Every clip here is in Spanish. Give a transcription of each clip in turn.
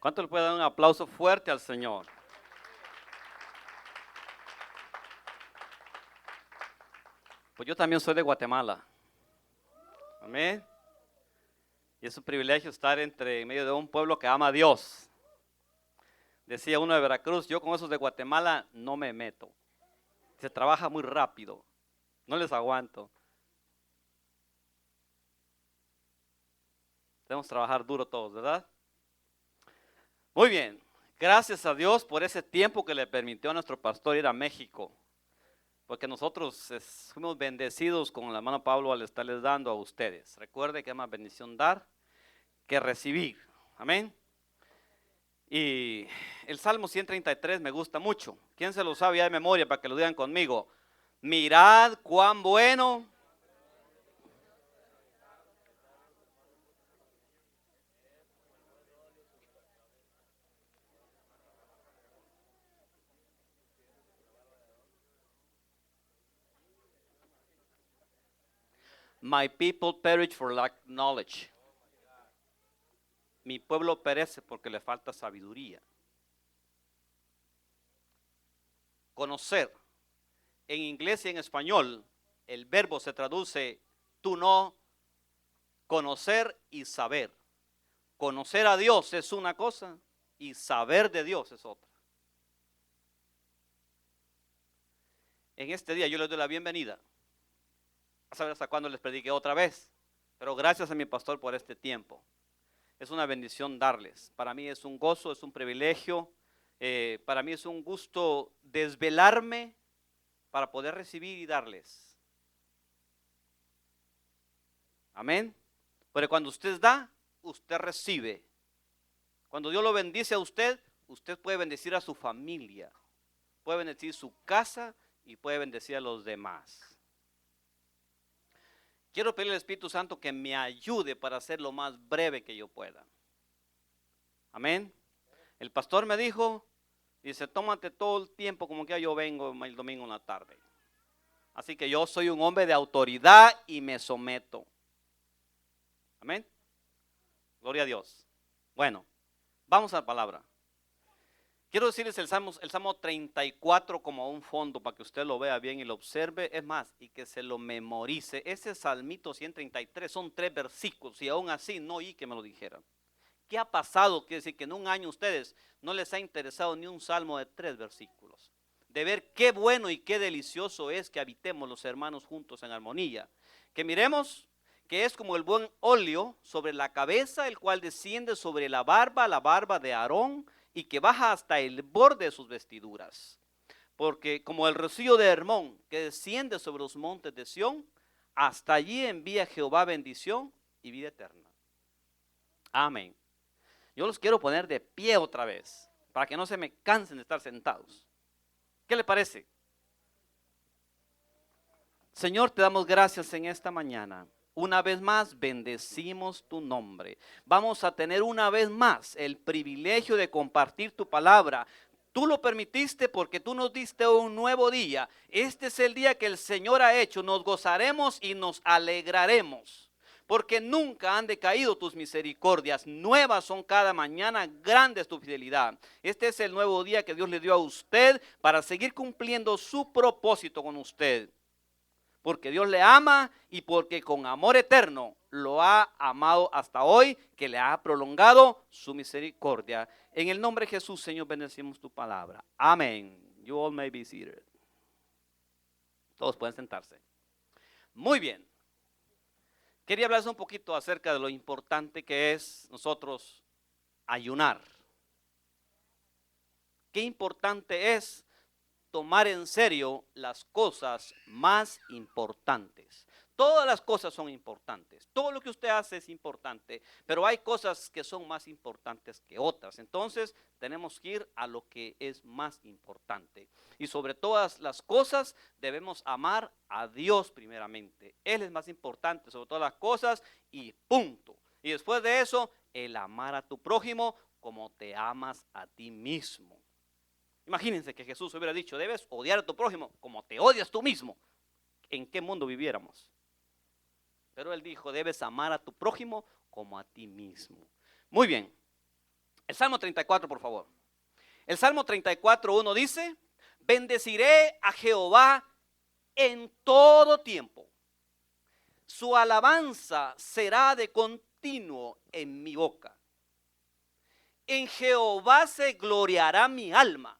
¿Cuánto le puede dar un aplauso fuerte al Señor? Pues yo también soy de Guatemala. Amén. Y es un privilegio estar en medio de un pueblo que ama a Dios. Decía uno de Veracruz, yo con esos de Guatemala no me meto. Se trabaja muy rápido. No les aguanto. Debemos trabajar duro todos, ¿verdad? Muy bien. Gracias a Dios por ese tiempo que le permitió a nuestro pastor ir a México. Porque nosotros fuimos bendecidos con el hermano Pablo al estarles dando a ustedes. Recuerde que es más bendición dar que recibir. Amén. Y el Salmo 133 me gusta mucho. ¿Quién se lo sabe ya de memoria para que lo digan conmigo? Mirad cuán bueno. My people perish for lack of knowledge. Mi pueblo perece porque le falta sabiduría. Conocer. En inglés y en español, el verbo se traduce tú no, conocer y saber. Conocer a Dios es una cosa y saber de Dios es otra. En este día yo les doy la bienvenida. A saber hasta cuándo les prediqué otra vez. Pero gracias a mi pastor por este tiempo. Es una bendición darles. Para mí es un gozo, es un privilegio. Para mí es un gusto desvelarme para poder recibir y darles. Amén. Pero cuando usted da, usted recibe. Cuando Dios lo bendice a usted, usted puede bendecir a su familia. Puede bendecir su casa y puede bendecir a los demás. Quiero pedirle al Espíritu Santo que me ayude para hacer lo más breve que yo pueda. Amén. El pastor me dijo, dice, tómate todo el tiempo como que yo vengo el domingo en la tarde. Así que yo soy un hombre de autoridad y me someto. Amén. Gloria a Dios. Bueno, vamos a la palabra. Quiero decirles el Salmo 34 como un fondo para que usted lo vea bien y lo observe. Es más, y que se lo memorice. Ese Salmito 133 son 3 versículos y aún así no oí que me lo dijeran. ¿Qué ha pasado? Quiere decir que en un año ustedes no les ha interesado ni un salmo de 3 versículos. De ver qué bueno y qué delicioso es que habitemos los hermanos juntos en armonía. Que miremos que es como el buen óleo sobre la cabeza, el cual desciende sobre la barba de Aarón, y que baja hasta el borde de sus vestiduras. Porque como el rocío de Hermón que desciende sobre los montes de Sión, hasta allí envía Jehová bendición y vida eterna. Amén. Yo los quiero poner de pie otra vez, para que no se me cansen de estar sentados. ¿Qué le parece? Señor, te damos gracias en esta mañana. Una vez más bendecimos tu nombre. Vamos a tener una vez más el privilegio de compartir tu palabra. Tú lo permitiste porque tú nos diste un nuevo día. Este es el día que el Señor ha hecho. Nos gozaremos y nos alegraremos. Porque nunca han decaído tus misericordias. Nuevas son cada mañana, grande es tu fidelidad. Este es el nuevo día que Dios le dio a usted para seguir cumpliendo su propósito con usted. Porque Dios le ama y porque con amor eterno lo ha amado hasta hoy, que le ha prolongado su misericordia. En el nombre de Jesús, Señor, bendecimos tu palabra. Amén. You all may be seated. Todos pueden sentarse. Muy bien. Quería hablarles un poquito acerca de lo importante que es nosotros ayunar. Qué importante es tomar en serio las cosas más importantes. Todas las cosas son importantes. Todo lo que usted hace es importante, pero hay cosas que son más importantes que otras. Entonces, tenemos que ir a lo que es más importante. Y sobre todas las cosas, debemos amar a Dios primeramente. Él es más importante sobre todas las cosas y punto. Y después de eso, el amar a tu prójimo como te amas a ti mismo. Imagínense que Jesús hubiera dicho, debes odiar a tu prójimo como te odias tú mismo. ¿En qué mundo viviéramos? Pero él dijo, debes amar a tu prójimo como a ti mismo. Muy bien. El Salmo 34, por favor. El Salmo 34:1 dice: bendeciré a Jehová en todo tiempo. Su alabanza será de continuo en mi boca. En Jehová se gloriará mi alma.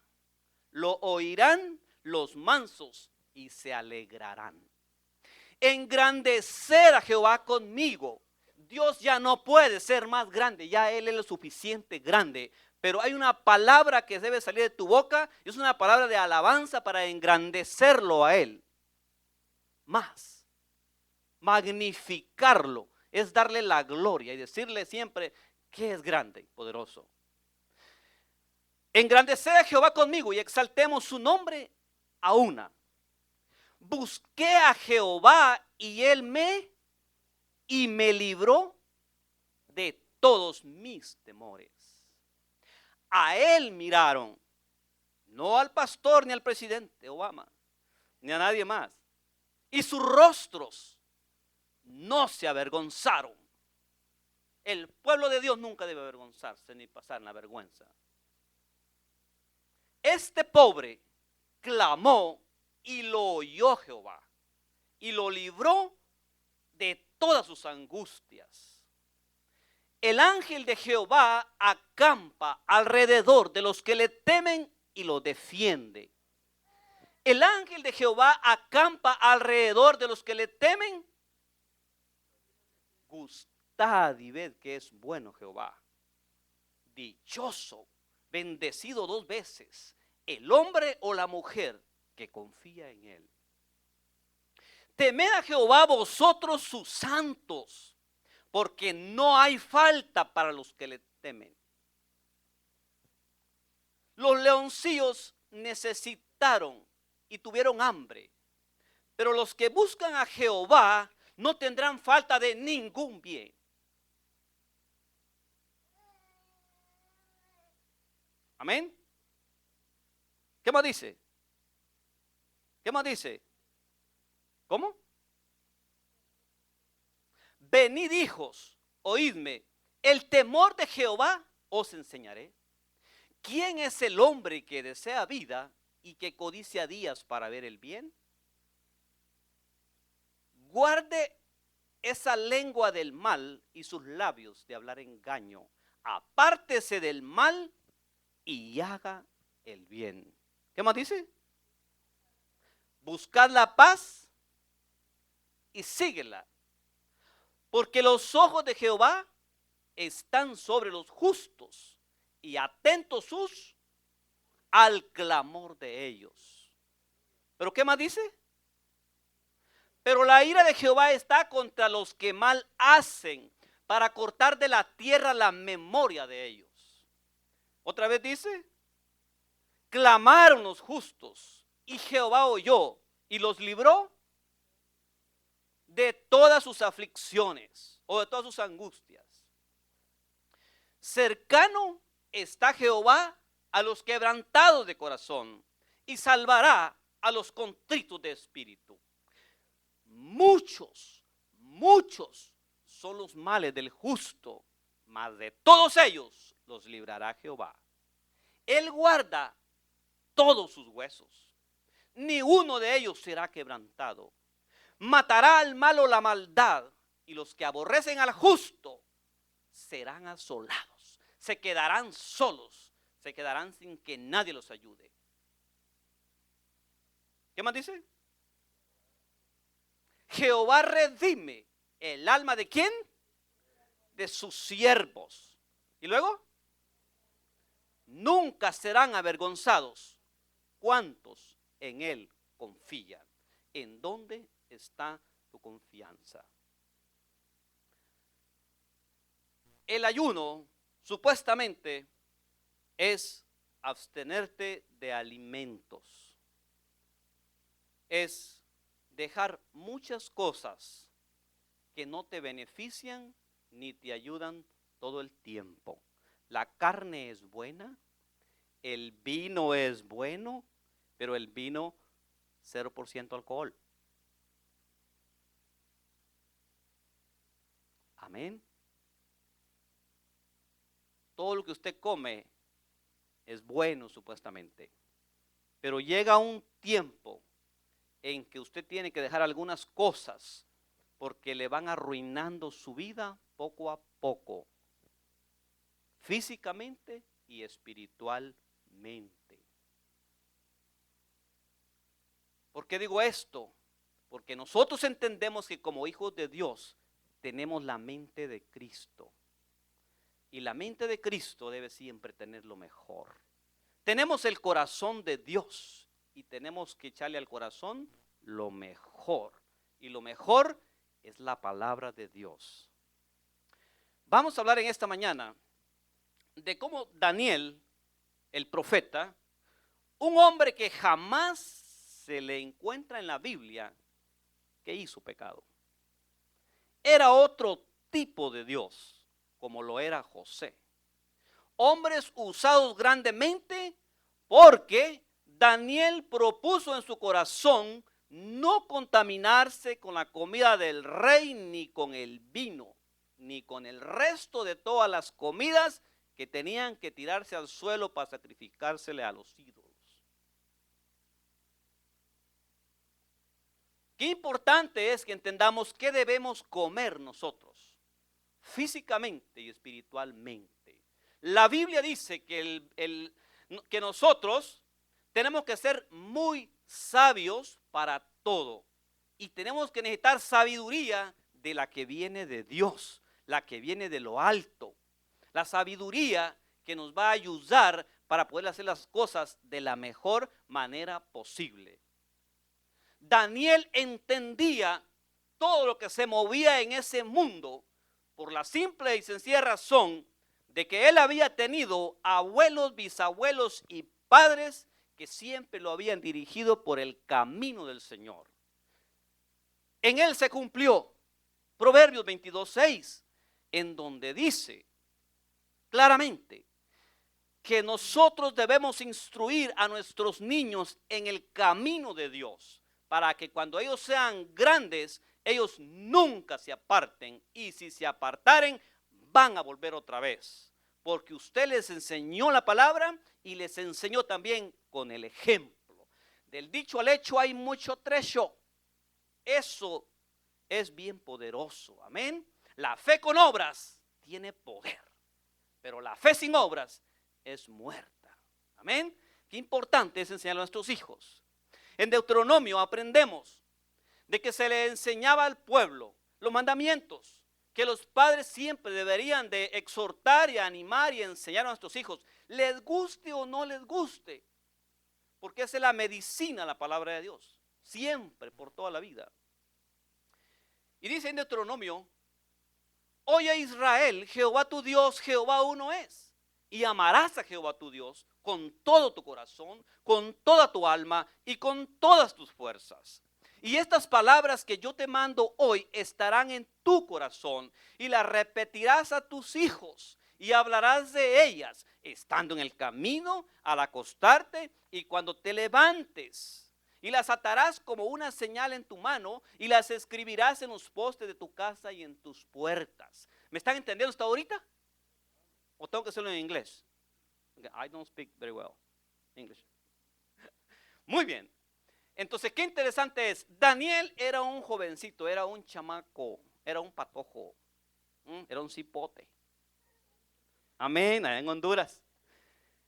Lo oirán los mansos y se alegrarán. Engrandecer a Jehová conmigo. Dios ya no puede ser más grande, ya Él es lo suficiente grande. Pero hay una palabra que debe salir de tu boca, y es una palabra de alabanza para engrandecerlo a Él. Más, magnificarlo, es darle la gloria y decirle siempre que es grande y poderoso. Engrandecer a Jehová conmigo y exaltemos su nombre a una. Busqué a Jehová y Él me libró de todos mis temores. A Él miraron, no al pastor ni al presidente Obama, ni a nadie más. Y sus rostros no se avergonzaron. El pueblo de Dios nunca debe avergonzarse ni pasar la vergüenza. Este pobre clamó y lo oyó Jehová y lo libró de todas sus angustias. El ángel de Jehová acampa alrededor de los que le temen y lo defiende. El ángel de Jehová acampa alrededor de los que le temen. Gustad y ved que es bueno Jehová. Dichoso, bendecido 2 veces, el hombre o la mujer que confía en él. Temed a Jehová vosotros sus santos, porque no hay falta para los que le temen. Los leoncillos necesitaron y tuvieron hambre, pero los que buscan a Jehová no tendrán falta de ningún bien. Amén. ¿Qué más dice? ¿Qué más dice? ¿Cómo? Venid hijos, oídme, el temor de Jehová os enseñaré. ¿Quién es el hombre que desea vida y que codicia días para ver el bien? Guarde esa lengua del mal y sus labios de hablar engaño. Apártese del mal y haga el bien. ¿Qué más dice? Buscad la paz y síguela, porque los ojos de Jehová están sobre los justos y atentos sus al clamor de ellos. ¿Pero qué más dice? Pero la ira de Jehová está contra los que mal hacen, para cortar de la tierra la memoria de ellos. Otra vez dice: clamaron los justos y Jehová oyó y los libró de todas sus aflicciones o de todas sus angustias. Cercano está Jehová a los quebrantados de corazón y salvará a los contritos de espíritu. Muchos son los males del justo, mas de todos ellos los librará Jehová. Él guarda todos sus huesos, ni uno de ellos será quebrantado. Matará al malo la maldad, y los que aborrecen al justo serán asolados. Se quedarán solos, se quedarán sin que nadie los ayude. ¿Qué más dice? Jehová redime el alma ¿de quién? De sus siervos. Y luego, nunca serán avergonzados cuantos en él confían. ¿En dónde está tu confianza? El ayuno supuestamente es abstenerte de alimentos. Es dejar muchas cosas que no te benefician ni te ayudan todo el tiempo. La carne es buena, el vino es bueno, pero el vino 0% alcohol. Amén. todo lo que usted come es bueno supuestamente. Pero llega un tiempo en que usted tiene que dejar algunas cosas porque le van arruinando su vida poco a poco, físicamente y espiritualmente. ¿Por qué digo esto? Porque nosotros entendemos que como hijos de Dios tenemos la mente de Cristo. Y la mente de Cristo debe siempre tener lo mejor. Tenemos el corazón de Dios y tenemos que echarle al corazón lo mejor. Y lo mejor es la palabra de Dios. Vamos a hablar en esta mañana de cómo Daniel, el profeta, un hombre que jamás se le encuentra en la Biblia que hizo pecado. Era otro tipo de Dios, como lo era José. Hombres usados grandemente porque Daniel propuso en su corazón no contaminarse con la comida del rey, ni con el vino, ni con el resto de todas las comidas que tenían que tirarse al suelo para sacrificársele a los ídolos. Qué importante es que entendamos qué debemos comer nosotros, físicamente y espiritualmente. La Biblia dice que nosotros tenemos que ser muy sabios para todo. Y tenemos que necesitar sabiduría de la que viene de Dios, la que viene de lo alto. La sabiduría que nos va a ayudar para poder hacer las cosas de la mejor manera posible. Daniel entendía todo lo que se movía en ese mundo por la simple y sencilla razón de que él había tenido abuelos, bisabuelos y padres que siempre lo habían dirigido por el camino del Señor. En él se cumplió Proverbios 22:6, en donde dice claramente que nosotros debemos instruir a nuestros niños en el camino de Dios, para que cuando ellos sean grandes, ellos nunca se aparten, y si se apartaren, van a volver otra vez, porque usted les enseñó la palabra y les enseñó también con el ejemplo. Del dicho al hecho hay mucho trecho. Eso es bien poderoso, amén. La fe con obras tiene poder, pero la fe sin obras es muerta, amén. Qué importante es enseñar a nuestros hijos. En Deuteronomio aprendemos de que se le enseñaba al pueblo los mandamientos, que los padres siempre deberían de exhortar y animar y enseñar a nuestros hijos, les guste o no les guste, porque esa es la medicina, la palabra de Dios, siempre, por toda la vida. Y dice en Deuteronomio: oye Israel, Jehová tu Dios, Jehová uno es, y amarás a Jehová tu Dios con todo tu corazón, con toda tu alma y con todas tus fuerzas. Y estas palabras que yo te mando hoy estarán en tu corazón, y las repetirás a tus hijos, y hablarás de ellas, estando en el camino, al acostarte y cuando te levantes. Y las atarás como una señal en tu mano, y las escribirás en los postes de tu casa y en tus puertas. ¿Me están entendiendo hasta ahorita? ¿O tengo que hacerlo en inglés? I don't speak very well English. Muy bien. Entonces, qué interesante es. Daniel era un jovencito, era un chamaco, era un patojo, era un cipote. Amén, allá en Honduras.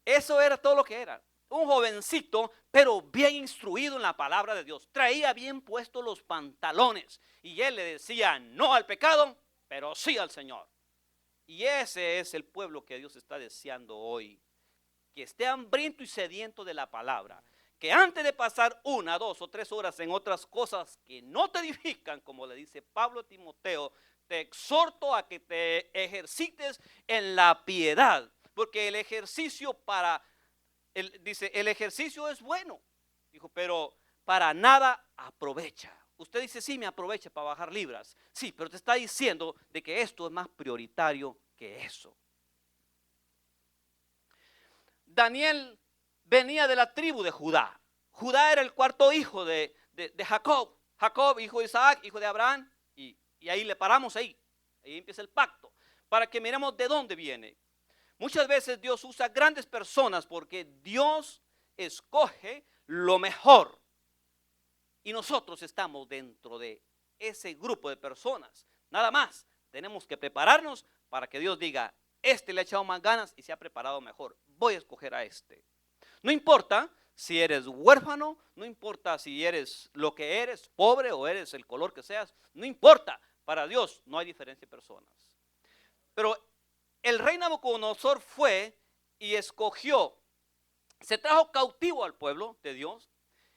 Eso era todo lo que era. Un jovencito, pero bien instruido en la palabra de Dios. Traía bien puestos los pantalones. Y él le decía no al pecado, pero sí al Señor. Y ese es el pueblo que Dios está deseando hoy. Que esté hambriento y sediento de la palabra. Que antes de pasar 1, 2 o 3 horas en otras cosas que no te edifican, como le dice Pablo a Timoteo, te exhorto a que te ejercites en la piedad. Porque el ejercicio dice, el ejercicio es bueno. Dijo, pero para nada aprovecha. Usted dice, sí, me aprovecha para bajar libras. Sí, pero te está diciendo de que esto es más prioritario que eso. Daniel venía de la tribu de Judá. Judá era el cuarto hijo de Jacob. Jacob, hijo de Isaac, hijo de Abraham. Y ahí le paramos ahí. Ahí empieza el pacto. Para que miremos de dónde viene. Muchas veces Dios usa grandes personas porque Dios escoge lo mejor. Y nosotros estamos dentro de ese grupo de personas. Nada más, tenemos que prepararnos para que Dios diga, este le ha echado más ganas y se ha preparado mejor. Voy a escoger a este. No importa si eres huérfano, no importa si eres lo que eres, pobre o eres el color que seas, no importa. Para Dios no hay diferencia de personas. Pero el rey Nabucodonosor fue y escogió, se trajo cautivo al pueblo de Dios,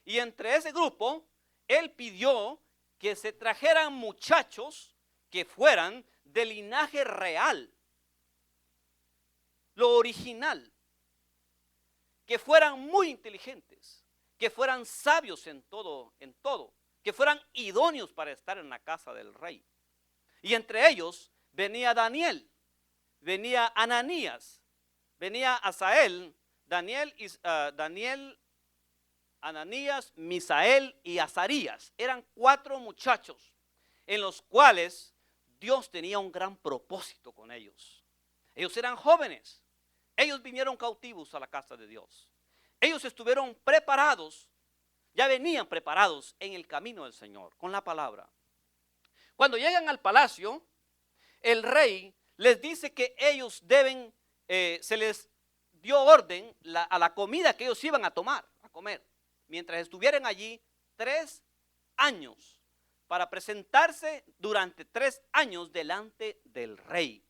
y entre ese grupo, él pidió que se trajeran muchachos que fueran de linaje real, lo original, que fueran muy inteligentes, que fueran sabios en todo, que fueran idóneos para estar en la casa del rey. Y entre ellos venía Daniel, venía Ananías, venía Asael, Daniel, Ananías, Misael y Azarías. Eran 4 muchachos en los cuales Dios tenía un gran propósito con ellos. Ellos eran jóvenes. Ellos vinieron cautivos a la casa de Dios. Ellos estuvieron preparados, ya venían preparados en el camino del Señor, con la palabra. Cuando llegan al palacio, el rey les dice que ellos deben, se les dio orden a la comida que ellos iban a comer, mientras estuvieran allí 3 años, para presentarse durante 3 años delante del rey.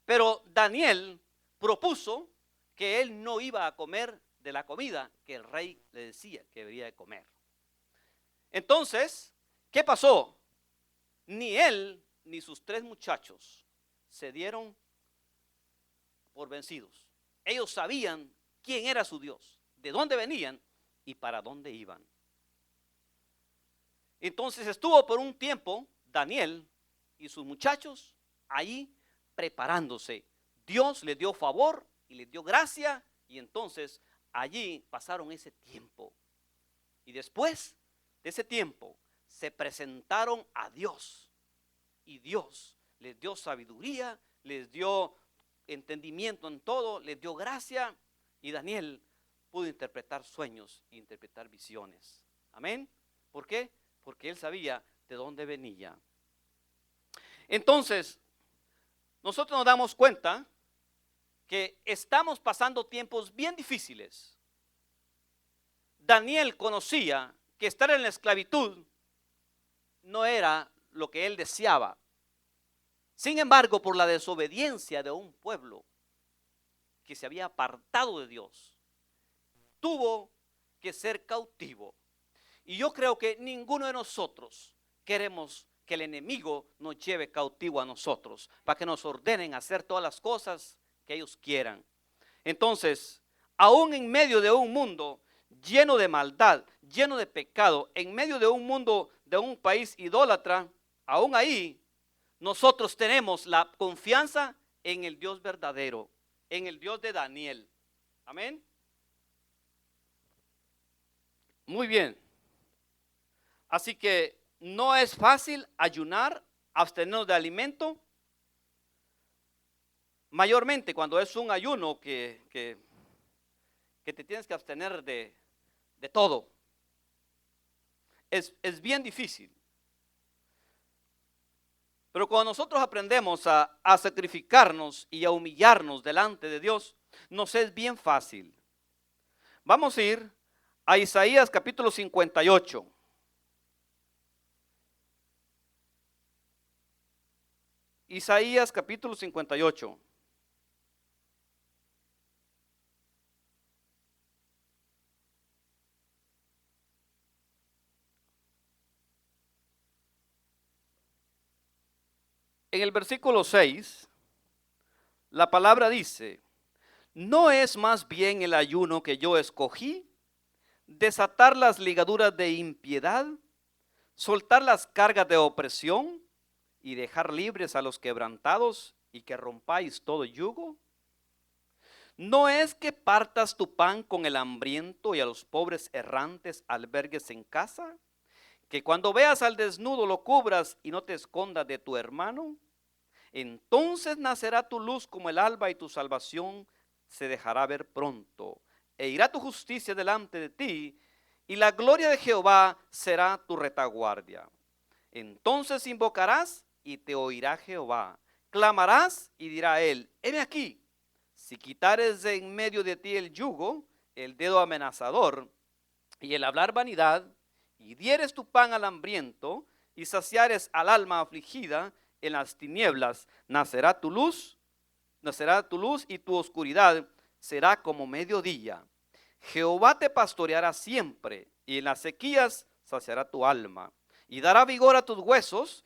Pero Daniel propuso que él no iba a comer de la comida que el rey le decía que debería de comer. Entonces, ¿qué pasó? Ni él ni sus 3 muchachos se dieron por vencidos. Ellos sabían quién era su Dios, de dónde venían y para dónde iban. Entonces estuvo por un tiempo Daniel y sus muchachos ahí preparándose. Dios les dio favor y les dio gracia, y entonces allí pasaron ese tiempo. Y después de ese tiempo se presentaron a Dios, y Dios les dio sabiduría, les dio entendimiento en todo, les dio gracia, y Daniel pudo interpretar sueños e interpretar visiones. Amén. ¿Por qué? Porque él sabía de dónde venía. Entonces, nosotros nos damos cuenta que estamos pasando tiempos bien difíciles. Daniel conocía que estar en la esclavitud no era lo que él deseaba. Sin embargo, por la desobediencia de un pueblo que se había apartado de Dios, tuvo que ser cautivo. Y yo creo que ninguno de nosotros queremos que el enemigo nos lleve cautivo a nosotros, para que nos ordenen hacer todas las cosas que ellos quieran. Entonces, aún en medio de un mundo lleno de maldad, lleno de pecado, en medio de un mundo, de un país idólatra, aún ahí nosotros tenemos la confianza en el Dios verdadero, en el Dios de Daniel. Amén. Muy bien. Así que no es fácil ayunar, abstenernos de alimento. Mayormente cuando es un ayuno que te tienes que abstener de todo. Es bien difícil. Pero cuando nosotros aprendemos a sacrificarnos y a humillarnos delante de Dios, nos es bien fácil. Vamos a ir a Isaías capítulo 58. Isaías capítulo 58. En el versículo 6, la palabra dice: ¿no es más bien el ayuno que yo escogí, desatar las ligaduras de impiedad, soltar las cargas de opresión y dejar libres a los quebrantados, y que rompáis todo yugo? ¿No es que partas tu pan con el hambriento y a los pobres errantes albergues en casa? ¿Que cuando veas al desnudo lo cubras y no te escondas de tu hermano? Entonces nacerá tu luz como el alba y tu salvación se dejará ver pronto. E irá tu justicia delante de ti y la gloria de Jehová será tu retaguardia. Entonces invocarás y te oirá Jehová. Clamarás y dirá él, heme aquí. Si quitares de en medio de ti el yugo, el dedo amenazador y el hablar vanidad, y dieres tu pan al hambriento y saciares al alma afligida, en las tinieblas nacerá tu luz y tu oscuridad será como mediodía. Jehová te pastoreará siempre y en las sequías saciará tu alma y dará vigor a tus huesos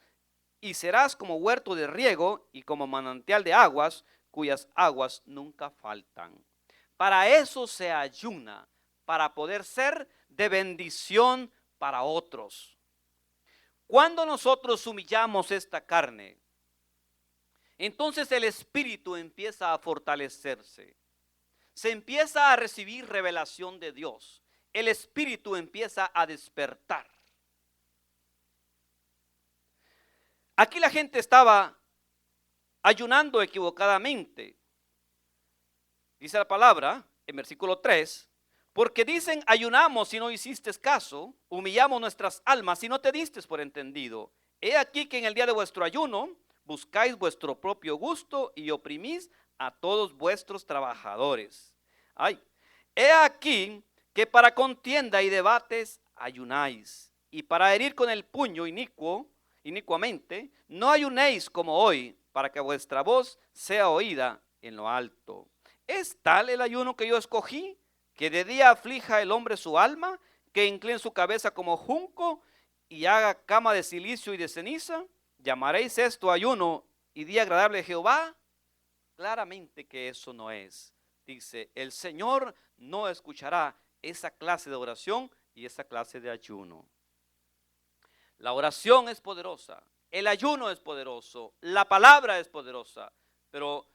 y serás como huerto de riego y como manantial de aguas cuyas aguas nunca faltan. Para eso se ayuna, para poder ser de bendición para otros. Cuando nosotros humillamos esta carne, entonces el espíritu empieza a fortalecerse. Se empieza a recibir revelación de Dios. El espíritu empieza a despertar. Aquí la gente estaba ayunando equivocadamente. Dice la palabra en versículo 3, porque dicen ayunamos y no hiciste caso, humillamos nuestras almas y no te diste por entendido. He aquí que en el día de vuestro ayuno buscáis vuestro propio gusto y oprimís a todos vuestros trabajadores. Ay, he aquí que para contienda y debates ayunáis, y para herir con el puño inicuamente, no ayunéis como hoy, para que vuestra voz sea oída en lo alto. ¿Es tal el ayuno que yo escogí, que de día aflija el hombre su alma, que incline su cabeza como junco y haga cama de silicio y de ceniza? ¿Llamaréis esto ayuno y día agradable de Jehová? Claramente que eso no es. Dice, el Señor no escuchará esa clase de oración y esa clase de ayuno. La oración es poderosa, el ayuno es poderoso, la palabra es poderosa, pero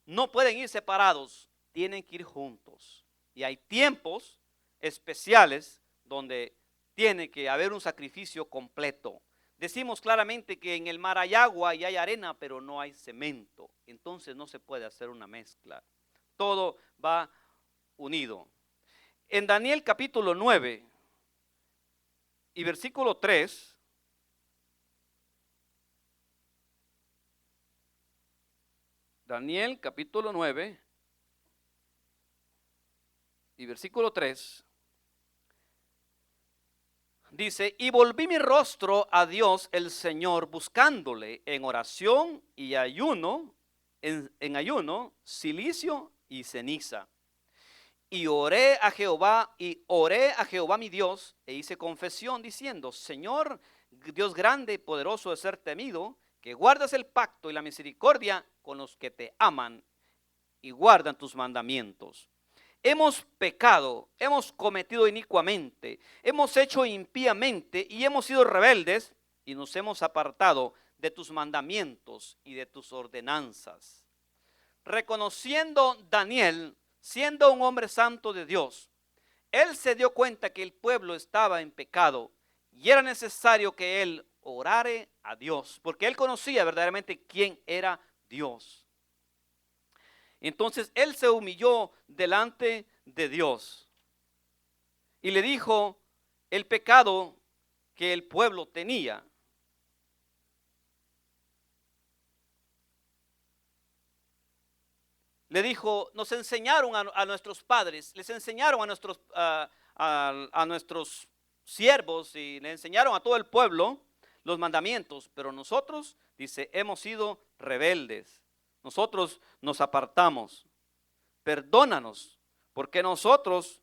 no pueden ir separados, tienen que ir juntos. Y hay tiempos especiales donde tiene que haber un sacrificio completo. Decimos claramente que en el mar hay agua y hay arena, pero no hay cemento. Entonces no se puede hacer una mezcla. Todo va unido. En Daniel capítulo 9 y versículo 3, Daniel capítulo 9 y versículo 3, dice, y volví mi rostro a Dios el Señor, buscándole en oración y ayuno, en ayuno, silicio y ceniza. Y oré a Jehová mi Dios, e hice confesión diciendo, Señor, Dios grande y poderoso de ser temido, que guardas el pacto y la misericordia con los que te aman y guardan tus mandamientos. Hemos pecado, hemos cometido inicuamente, hemos hecho impíamente y hemos sido rebeldes y nos hemos apartado de tus mandamientos y de tus ordenanzas. Reconociendo Daniel, siendo un hombre santo de Dios, él se dio cuenta que el pueblo estaba en pecado y era necesario que él orare a Dios, porque él conocía verdaderamente quién era Dios. Entonces él se humilló delante de Dios y le dijo el pecado que el pueblo tenía. Le dijo, nos enseñaron a nuestros padres, les enseñaron a nuestros siervos y le enseñaron a todo el pueblo los mandamientos, pero nosotros, dice, hemos sido rebeldes. Nosotros nos apartamos. Perdónanos, porque nosotros,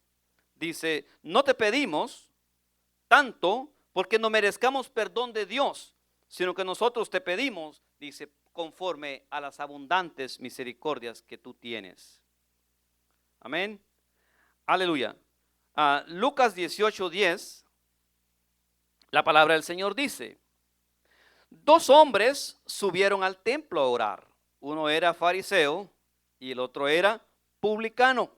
dice, no te pedimos tanto porque no merezcamos perdón de Dios, sino que nosotros te pedimos, dice, conforme a las abundantes misericordias que tú tienes. Amén. Aleluya. Lucas 18:10, la palabra del Señor dice, dos hombres subieron al templo a orar. Uno era fariseo y el otro era publicano.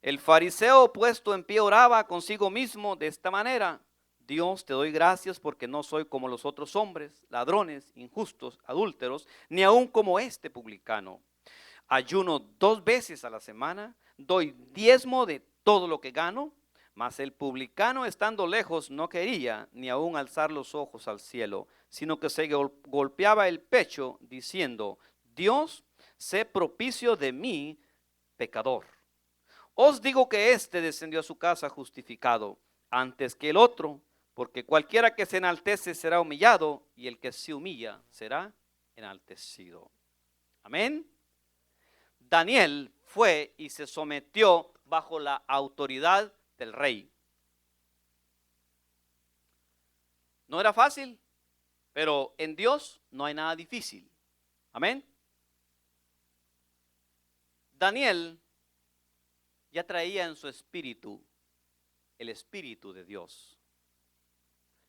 El fariseo puesto en pie oraba consigo mismo de esta manera: Dios, te doy gracias porque no soy como los otros hombres, ladrones, injustos, adúlteros, ni aun como este publicano. Ayuno 2 veces a la semana, doy diezmo de todo lo que gano. Mas el publicano, estando lejos, no quería ni aun alzar los ojos al cielo, sino que se golpeaba el pecho, diciendo: Dios, sé propicio de mí, pecador. Os digo que éste descendió a su casa justificado antes que el otro, porque cualquiera que se enaltece será humillado, y el que se humilla será enaltecido. Amén. Daniel fue y se sometió bajo la autoridad del rey. No era fácil, pero en Dios no hay nada difícil. Amén. Daniel ya traía en su espíritu el espíritu de Dios.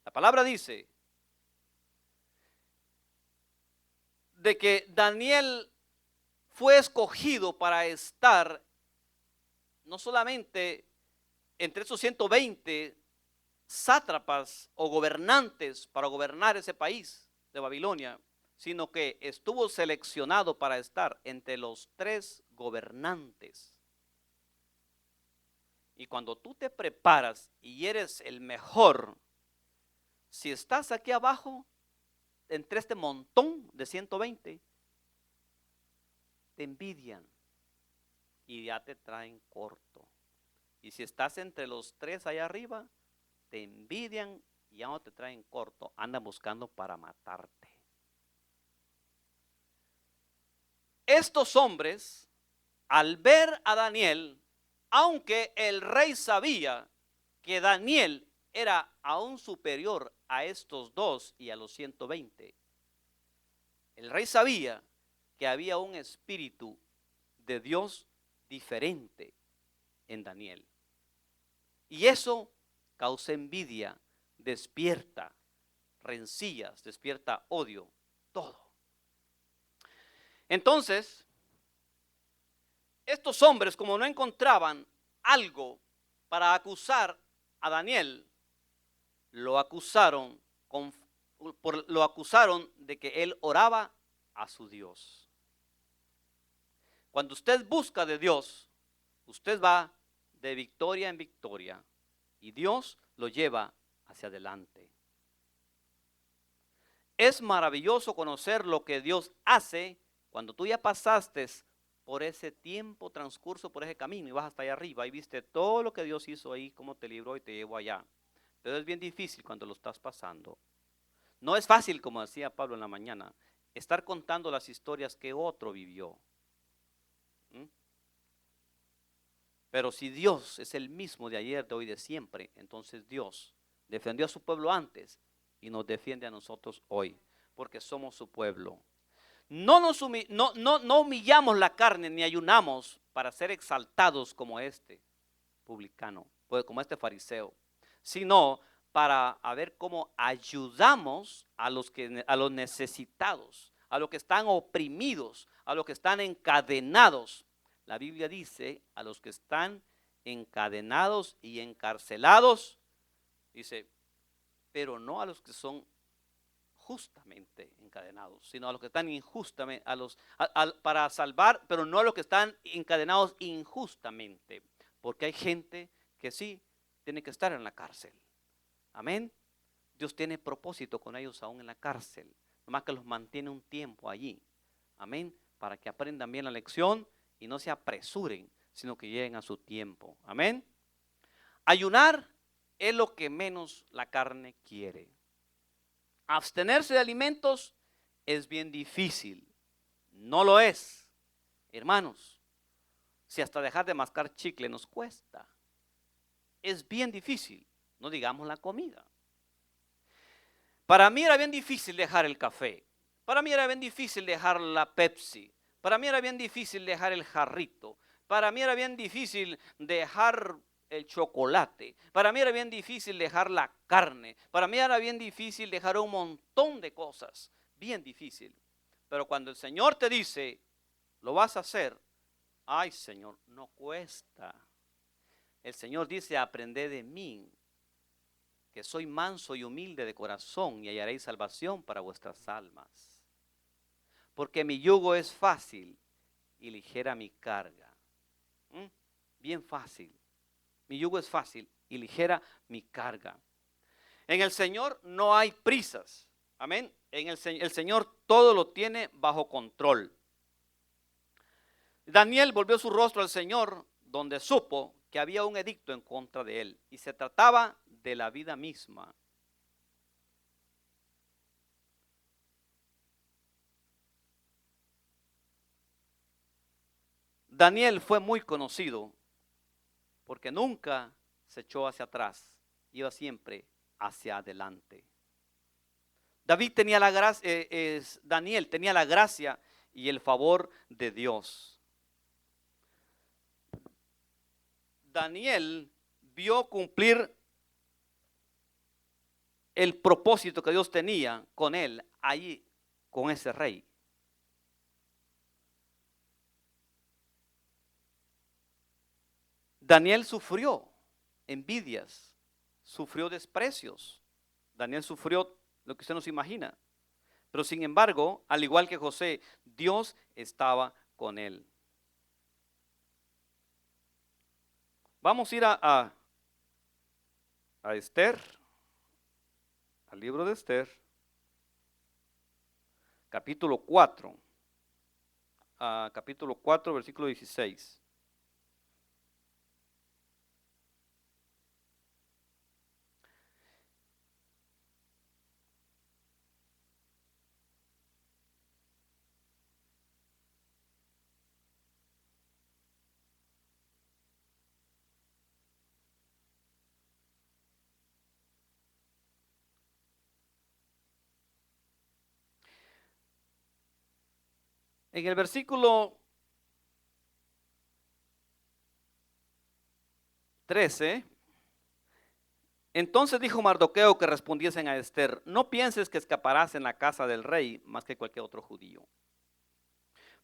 La palabra dice de que Daniel fue escogido para estar no solamente entre esos 120 sátrapas o gobernantes para gobernar ese país de Babilonia, sino que estuvo seleccionado para estar entre los 3 gobernantes. Y cuando tú te preparas y eres el mejor, si estás aquí abajo, entre este montón de 120, te envidian y ya te traen corto. Y si estás entre los 3 allá arriba, te envidian y ya no te traen corto, andan buscando para matarte. Estos hombres, al ver a Daniel, aunque el rey sabía que Daniel era aún superior a estos 2 y a los 120, el rey sabía que había un espíritu de Dios diferente en Daniel. Y eso causa envidia, despierta rencillas, despierta odio, todo. Entonces, estos hombres, como no encontraban algo para acusar a Daniel, lo acusaron de que él oraba a su Dios. Cuando usted busca de Dios, usted va de victoria en victoria y Dios lo lleva hacia adelante. Es maravilloso conocer lo que Dios hace cuando tú ya pasaste por ese tiempo transcurso, por ese camino y vas hasta allá arriba y viste todo lo que Dios hizo ahí, cómo te libró y te llevó allá. Pero es bien difícil cuando lo estás pasando. No es fácil, como decía Pablo en la mañana, estar contando las historias que otro vivió. Pero si Dios es el mismo de ayer, de hoy, de siempre, entonces Dios defendió a su pueblo antes y nos defiende a nosotros hoy, porque somos su pueblo. No humillamos la carne ni ayunamos para ser exaltados como este publicano, como este fariseo, sino para ver cómo ayudamos a los necesitados, a los que están oprimidos, a los que están encadenados. La Biblia dice a los que están encadenados y encarcelados, dice, pero no a los que son justamente encadenados, sino a los que están injustamente, para salvar, pero no a los que están encadenados injustamente, porque hay gente que sí tiene que estar en la cárcel. Amén. Dios tiene propósito con ellos aún en la cárcel, nomás que los mantiene un tiempo allí. Amén. Para que aprendan bien la lección y no se apresuren, sino que lleguen a su tiempo. Amén. Ayunar es lo que menos la carne quiere. Abstenerse de alimentos es bien difícil. No lo es. Hermanos, si hasta dejar de mascar chicle nos cuesta, es bien difícil, no digamos la comida. Para mí era bien difícil dejar el café. Para mí era bien difícil dejar la Pepsi. Para mí era bien difícil dejar el jarrito. Para mí era bien difícil dejar el chocolate. Para mí era bien difícil dejar la carne. Para mí era bien difícil dejar un montón de cosas. Bien difícil. Pero cuando el Señor te dice, lo vas a hacer, ay Señor, no cuesta. El Señor dice, aprende de mí, que soy manso y humilde de corazón y hallaréis salvación para vuestras almas. Porque mi yugo es fácil y ligera mi carga. Bien fácil. Mi yugo es fácil y ligera mi carga. En el Señor no hay prisas. Amén. El Señor todo lo tiene bajo control. Daniel volvió su rostro al Señor, donde supo que había un edicto en contra de él, y se trataba de la vida misma. Daniel fue muy conocido porque nunca se echó hacia atrás, iba siempre hacia adelante. David tenía la gracia, Daniel tenía la gracia y el favor de Dios. Daniel vio cumplir el propósito que Dios tenía con él, allí, con ese rey. Daniel sufrió envidias, sufrió desprecios. Daniel sufrió lo que usted no se imagina. Pero sin embargo, al igual que José, Dios estaba con él. Vamos a ir a Esther, al libro de Esther, capítulo 4, versículo 16. En el versículo 13, entonces dijo Mardoqueo que respondiesen a Esther: no pienses que escaparás en la casa del rey más que cualquier otro judío.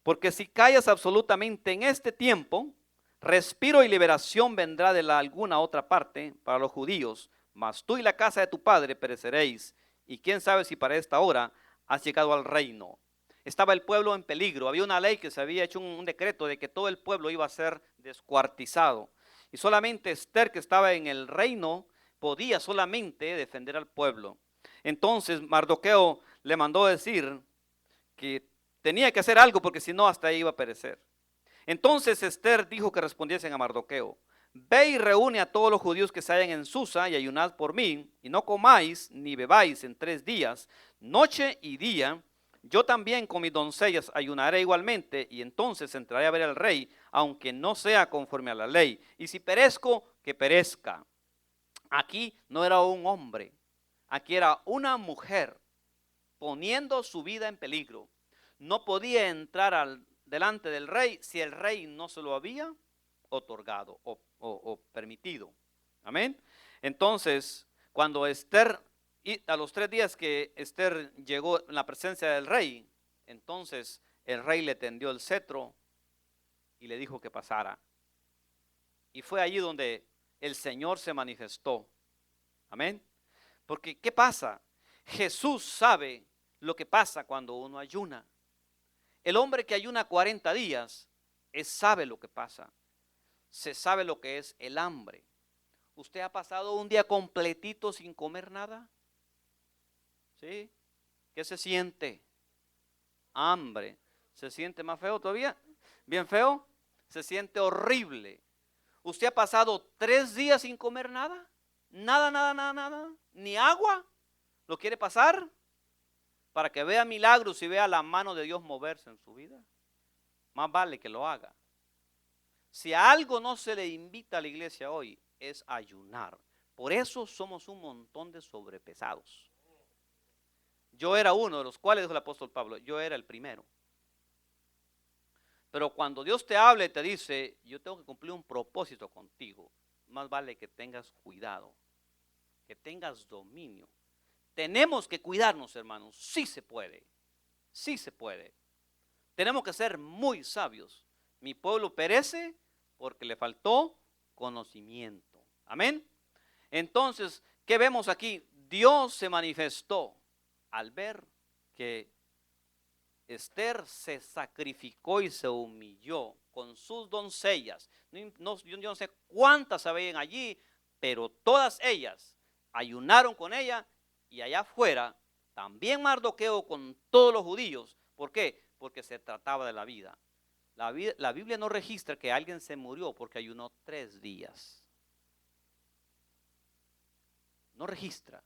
Porque si callas absolutamente en este tiempo, respiro y liberación vendrá de alguna otra parte para los judíos, mas tú y la casa de tu padre pereceréis, y quién sabe si para esta hora has llegado al reino. Estaba el pueblo en peligro, había una ley que se había hecho un decreto de que todo el pueblo iba a ser descuartizado. Y solamente Esther, que estaba en el reino, podía solamente defender al pueblo. Entonces Mardoqueo le mandó decir que tenía que hacer algo porque si no hasta ahí iba a perecer. Entonces Esther dijo que respondiesen a Mardoqueo: ve y reúne a todos los judíos que se hallan en Susa y ayunad por mí, y no comáis ni bebáis en 3 días, noche y día. Yo también con mis doncellas ayunaré igualmente, y entonces entraré a ver al rey, aunque no sea conforme a la ley. Y si perezco, que perezca. Aquí no era un hombre, aquí era una mujer poniendo su vida en peligro. No podía entrar delante del rey si el rey no se lo había otorgado o permitido. Amén. Entonces, cuando Esther, y a los 3 días que Esther llegó en la presencia del rey, entonces el rey le tendió el cetro y le dijo que pasara. Y fue allí donde el Señor se manifestó. Amén. Porque ¿qué pasa? Jesús sabe lo que pasa cuando uno ayuna. El hombre que ayuna 40 días, sabe lo que pasa. Se sabe lo que es el hambre. ¿Usted ha pasado un día completito sin comer nada? ¿Sí? ¿Qué se siente? Hambre. ¿Se siente más feo todavía? ¿Bien feo? Se siente horrible. ¿Usted ha pasado 3 días sin comer nada? Nada, nada, nada, nada. ¿Ni agua? ¿Lo quiere pasar? Para que vea milagros y vea la mano de Dios moverse en su vida. Más vale que lo haga. Si a algo no se le invita a la iglesia hoy, es ayunar. Por eso somos un montón de sobrepesados. Yo era uno de los cuales, dijo el apóstol Pablo, yo era el primero. Pero cuando Dios te habla y te dice, yo tengo que cumplir un propósito contigo, más vale que tengas cuidado, que tengas dominio. Tenemos que cuidarnos, hermanos. Sí se puede. Sí se puede. Tenemos que ser muy sabios. Mi pueblo perece porque le faltó conocimiento. Amén. Entonces, ¿Qué vemos aquí? Dios se manifestó al ver que Esther se sacrificó y se humilló con sus doncellas. Yo no sé cuántas habían allí, pero todas ellas ayunaron con ella, y allá afuera también Mardoqueo con todos los judíos. ¿Por qué? Porque se trataba de la vida. La Biblia no registra que alguien se murió porque ayunó 3 días. No registra.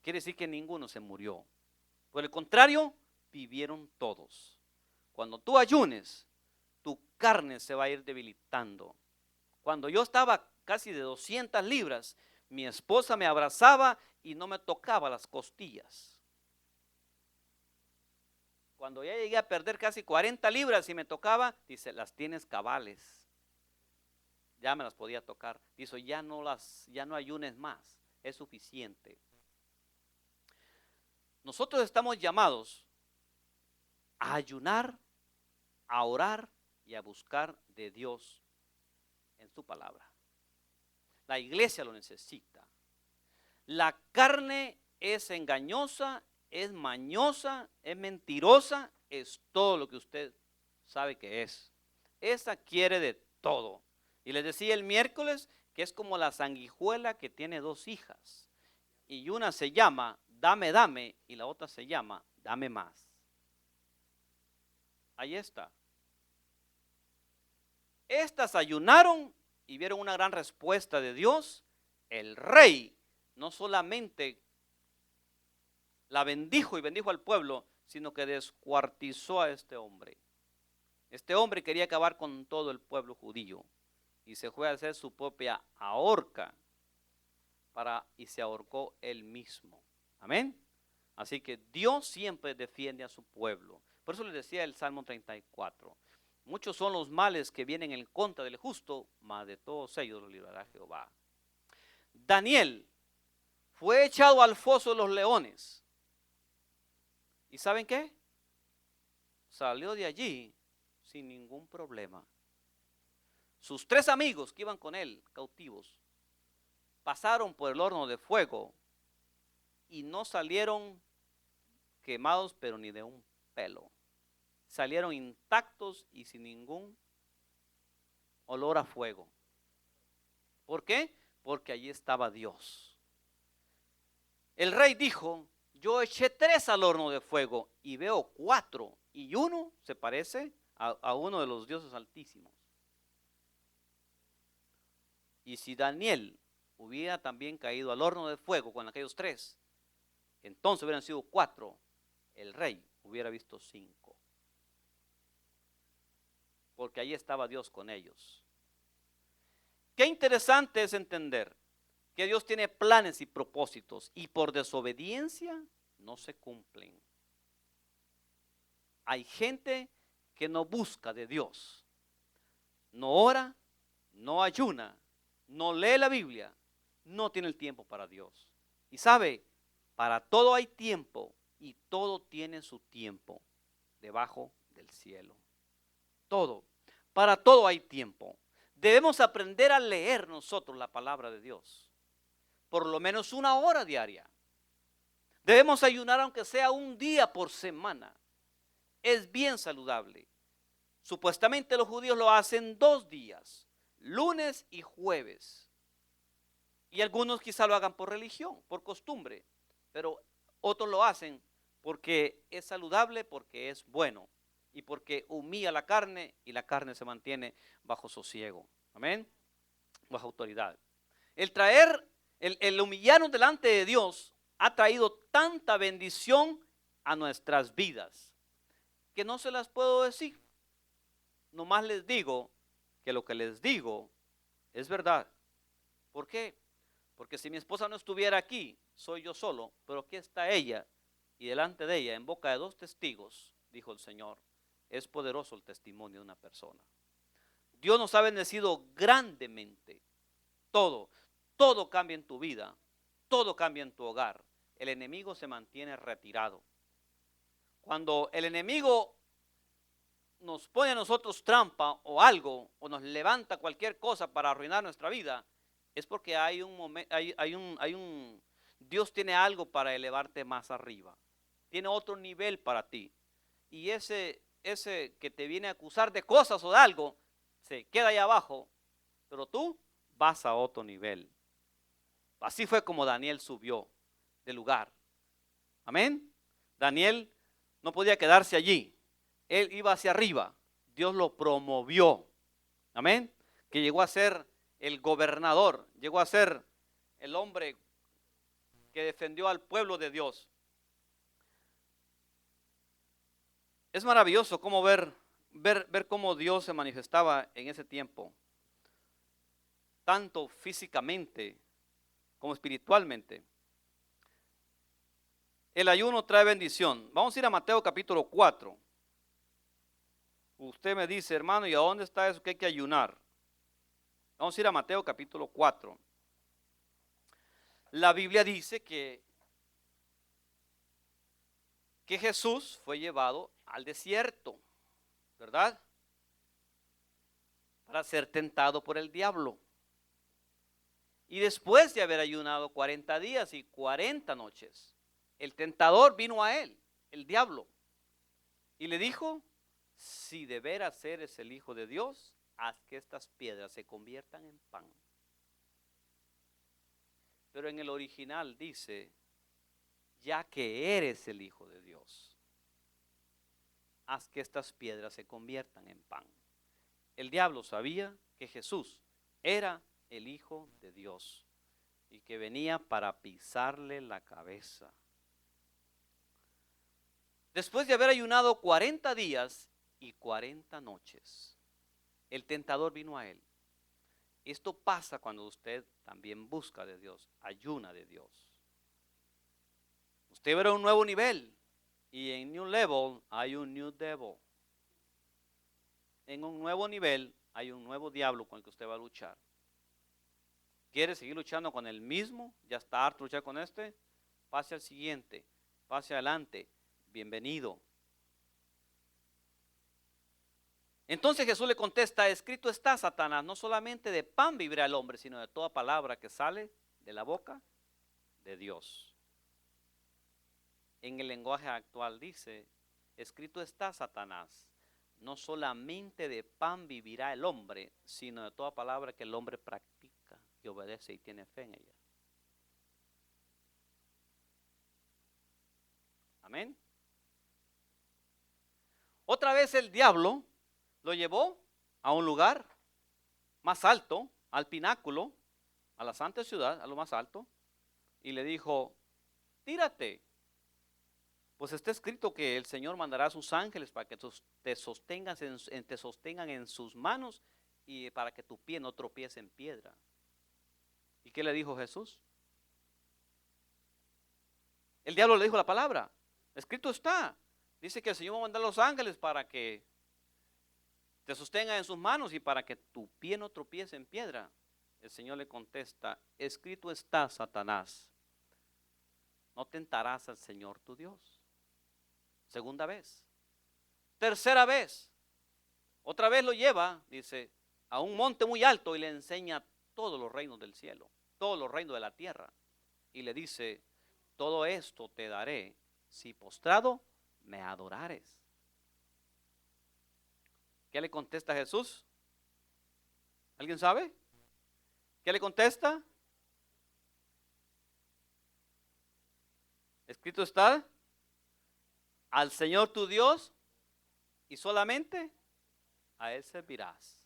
Quiere decir que ninguno se murió. Por el contrario, vivieron todos. Cuando tú ayunes, tu carne se va a ir debilitando. Cuando yo estaba casi de 200 libras, mi esposa me abrazaba y no me tocaba las costillas. Cuando ya llegué a perder casi 40 libras y me tocaba, dice, las tienes cabales. Ya me las podía tocar. Dice, ya no ayunes más, es suficiente. Nosotros estamos llamados a ayunar, a orar y a buscar de Dios en su palabra. La iglesia lo necesita. La carne es engañosa, es mañosa, es mentirosa, es todo lo que usted sabe que es. Esa quiere de todo. Y les decía el miércoles que es como la sanguijuela que tiene 2 hijas. Y una se llama dame, dame, y la otra se llama dame más. Ahí está. Estas ayunaron y vieron una gran respuesta de Dios. El rey no solamente la bendijo y bendijo al pueblo, sino que descuartizó a este hombre. Este hombre quería acabar con todo el pueblo judío y se fue a hacer su propia ahorca y se ahorcó él mismo. Amén. Así que Dios siempre defiende a su pueblo. Por eso les decía el Salmo 34. Muchos son los males que vienen en contra del justo, mas de todos ellos los librará Jehová. Daniel fue echado al foso de los leones. ¿Y saben qué? Salió de allí sin ningún problema. Sus 3 amigos que iban con él, cautivos, pasaron por el horno de fuego y no salieron quemados, pero ni de un pelo. Salieron intactos y sin ningún olor a fuego. ¿Por qué? Porque allí estaba Dios. El rey dijo, yo eché 3 al horno de fuego y veo 4, y uno se parece a uno de los dioses altísimos. Y si Daniel hubiera también caído al horno de fuego con aquellos 3, entonces hubieran sido 4, el rey hubiera visto 5. Porque ahí estaba Dios con ellos. Qué interesante es entender que Dios tiene planes y propósitos y por desobediencia no se cumplen. Hay gente que no busca de Dios, no ora, no ayuna, no lee la Biblia, no tiene el tiempo para Dios. Y sabe, para todo hay tiempo y todo tiene su tiempo debajo del cielo. Todo, para todo hay tiempo. Debemos aprender a leer nosotros la palabra de Dios, por lo menos 1 hora diaria. Debemos ayunar aunque sea 1 día por semana. Es bien saludable. Supuestamente los judíos lo hacen 2 días, lunes y jueves. Y algunos quizá lo hagan por religión, por costumbre, pero otros lo hacen porque es saludable, porque es bueno y porque humilla la carne y la carne se mantiene bajo sosiego. Amén. Bajo autoridad. El humillarnos delante de Dios ha traído tanta bendición a nuestras vidas que no se las puedo decir. Nomás les digo que lo que les digo es verdad. ¿Por qué? Porque si mi esposa no estuviera aquí, soy yo solo, pero aquí está ella, y delante de ella, en boca de 2 testigos, dijo el Señor, es poderoso el testimonio de una persona. Dios nos ha bendecido grandemente. Todo cambia en tu vida, todo cambia en tu hogar. El enemigo se mantiene retirado. Cuando el enemigo nos pone a nosotros trampa o algo, o nos levanta cualquier cosa para arruinar nuestra vida, es porque hay un momento, Dios tiene algo para elevarte más arriba. Tiene otro nivel para ti. Y ese que te viene a acusar de cosas o de algo, se queda ahí abajo, pero tú vas a otro nivel. Así fue como Daniel subió de lugar. Amén. Daniel no podía quedarse allí. Él iba hacia arriba. Dios lo promovió. Amén. Que llegó a ser el gobernador. Llegó a ser el hombre que defendió al pueblo de Dios. Es maravilloso cómo ver cómo Dios se manifestaba en ese tiempo. Tanto físicamente como espiritualmente. El ayuno trae bendición. Vamos a ir a Mateo capítulo 4. Usted me dice, hermano, ¿y a dónde está eso que hay que ayunar? Vamos a ir a Mateo capítulo 4. La Biblia dice que Jesús fue llevado al desierto, ¿verdad? Para ser tentado por el diablo. Y después de haber ayunado 40 días y 40 noches, el tentador vino a él, el diablo, y le dijo, si de veras eres el Hijo de Dios, haz que estas piedras se conviertan en pan. Pero en el original dice, ya que eres el Hijo de Dios, haz que estas piedras se conviertan en pan. El diablo sabía que Jesús era el Hijo de Dios y que venía para pisarle la cabeza. Después de haber ayunado 40 días y 40 noches, el tentador vino a él. Esto pasa cuando usted también busca de Dios, ayuna de Dios. Usted verá un nuevo nivel y en New Level hay un New Devil. En un nuevo nivel hay un nuevo diablo con el que usted va a luchar. ¿Quiere seguir luchando con el mismo? ¿Ya está harto de luchar con este? Pase al siguiente, pase adelante. Bienvenido. Entonces Jesús le contesta, escrito está, Satanás, no solamente de pan vivirá el hombre, sino de toda palabra que sale de la boca de Dios. En el lenguaje actual dice, escrito está, Satanás, no solamente de pan vivirá el hombre, sino de toda palabra que el hombre practica y obedece y tiene fe en ella. Amén. Otra vez el diablo lo llevó a un lugar más alto, al pináculo, a la santa ciudad, a lo más alto, y le dijo, tírate, pues está escrito que el Señor mandará a sus ángeles para que te sostengan en sus manos y para que tu pie no tropiece en piedra. ¿Y qué le dijo Jesús? El diablo le dijo la palabra, escrito está, dice que el Señor va a mandar a los ángeles para que te sostenga en sus manos y para que tu pie no tropiece en piedra. El Señor le contesta, escrito está, Satanás, no tentarás al Señor tu Dios. Segunda vez. Tercera vez. Otra vez lo lleva, dice, a un monte muy alto y le enseña todos los reinos del cielo, todos los reinos de la tierra. Y le dice, todo esto te daré si postrado me adorares. ¿Qué le contesta Jesús? ¿Alguien sabe? ¿Qué le contesta? Escrito está, al Señor tu Dios y solamente a Él servirás.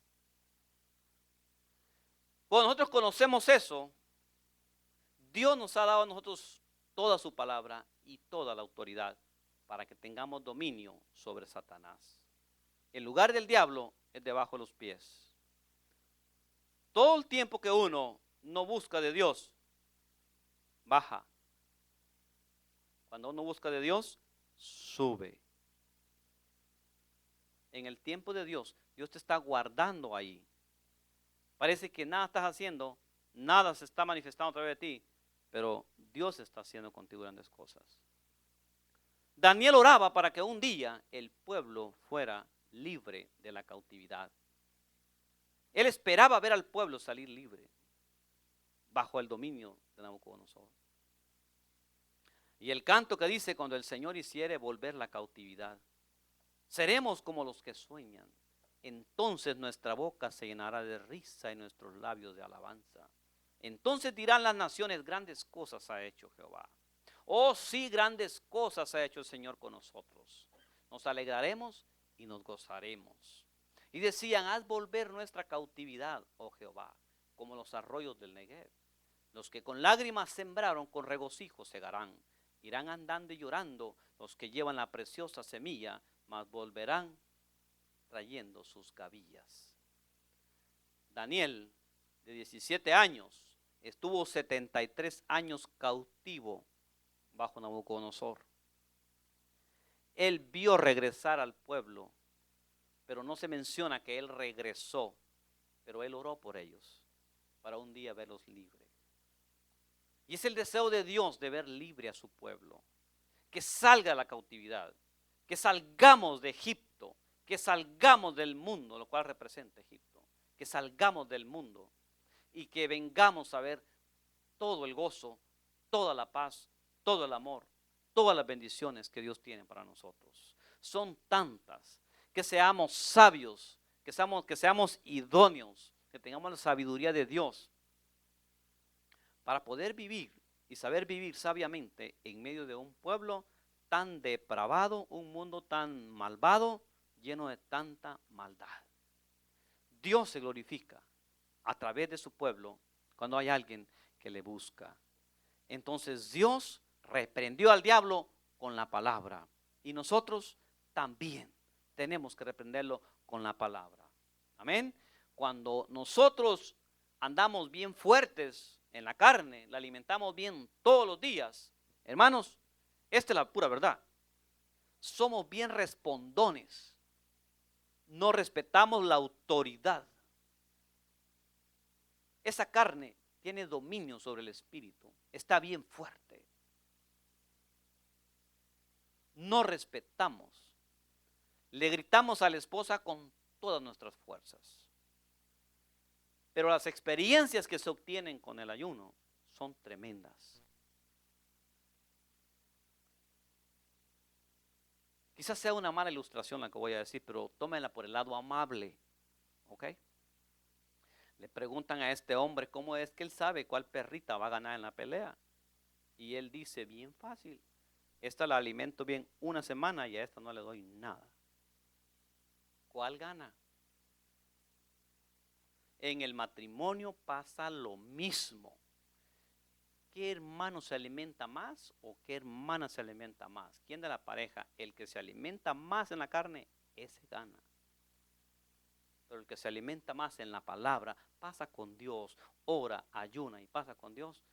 Cuando nosotros conocemos eso, Dios nos ha dado a nosotros toda su palabra y toda la autoridad para que tengamos dominio sobre Satanás. El lugar del diablo es debajo de los pies. Todo el tiempo que uno no busca de Dios, baja. Cuando uno busca de Dios, sube. En el tiempo de Dios, Dios te está guardando ahí. Parece que nada estás haciendo, nada se está manifestando a través de ti, pero Dios está haciendo contigo grandes cosas. Daniel oraba para que un día el pueblo fuera libre de la cautividad. Él esperaba ver al pueblo salir libre. bajo el dominio de Nabucodonosor. Y el canto que dice, cuando el Señor hiciere volver la cautividad, seremos como los que sueñan. Entonces nuestra boca se llenará de risa y nuestros labios de alabanza. Entonces dirán las naciones, grandes cosas ha hecho Jehová. Oh sí, grandes cosas ha hecho el Señor con nosotros. Nos alegraremos y nos gozaremos. Y decían, haz volver nuestra cautividad, oh Jehová, como los arroyos del Negev. Los que con lágrimas sembraron, con regocijo segarán. Irán andando y llorando los que llevan la preciosa semilla, mas volverán trayendo sus gavillas. Daniel, de 17 años, estuvo 73 años cautivo bajo Nabucodonosor. Él vio regresar al pueblo, pero no se menciona que él regresó, pero él oró por ellos para un día verlos libres. Y es el deseo de Dios de ver libre a su pueblo, que salga de la cautividad, que salgamos de Egipto, que salgamos del mundo, lo cual representa Egipto, que salgamos del mundo y que vengamos a ver todo el gozo, toda la paz, todo el amor, todas las bendiciones que Dios tiene para nosotros. Son tantas, que seamos sabios, que seamos idóneos, que tengamos la sabiduría de Dios para poder vivir y saber vivir sabiamente en medio de un pueblo tan depravado, un mundo tan malvado, lleno de tanta maldad. Dios se glorifica a través de su pueblo cuando hay alguien que le busca. Entonces Dios reprendió al diablo con la palabra, y nosotros también tenemos que reprenderlo con la palabra. Amén. Cuando nosotros andamos bien fuertes en la carne, la alimentamos bien todos los días, hermanos, esta es la pura verdad. Somos bien respondones. No respetamos la autoridad. Esa carne tiene dominio sobre el espíritu. Está bien fuerte. No respetamos. Le gritamos a la esposa con todas nuestras fuerzas. Pero las experiencias que se obtienen con el ayuno son tremendas. Quizás sea una mala ilustración la que voy a decir, pero tómenla por el lado amable. ¿Ok? Le preguntan a este hombre cómo es que él sabe cuál perrita va a ganar en la pelea. Y él dice, bien fácil. Esta la alimento bien una semana y a esta no le doy nada. ¿Cuál gana? En el matrimonio pasa lo mismo. ¿Qué hermano se alimenta más o qué hermana se alimenta más? ¿Quién de la pareja? El que se alimenta más en la carne, ese gana. Pero el que se alimenta más en la palabra, pasa con Dios, ora, ayuna y pasa con Dios,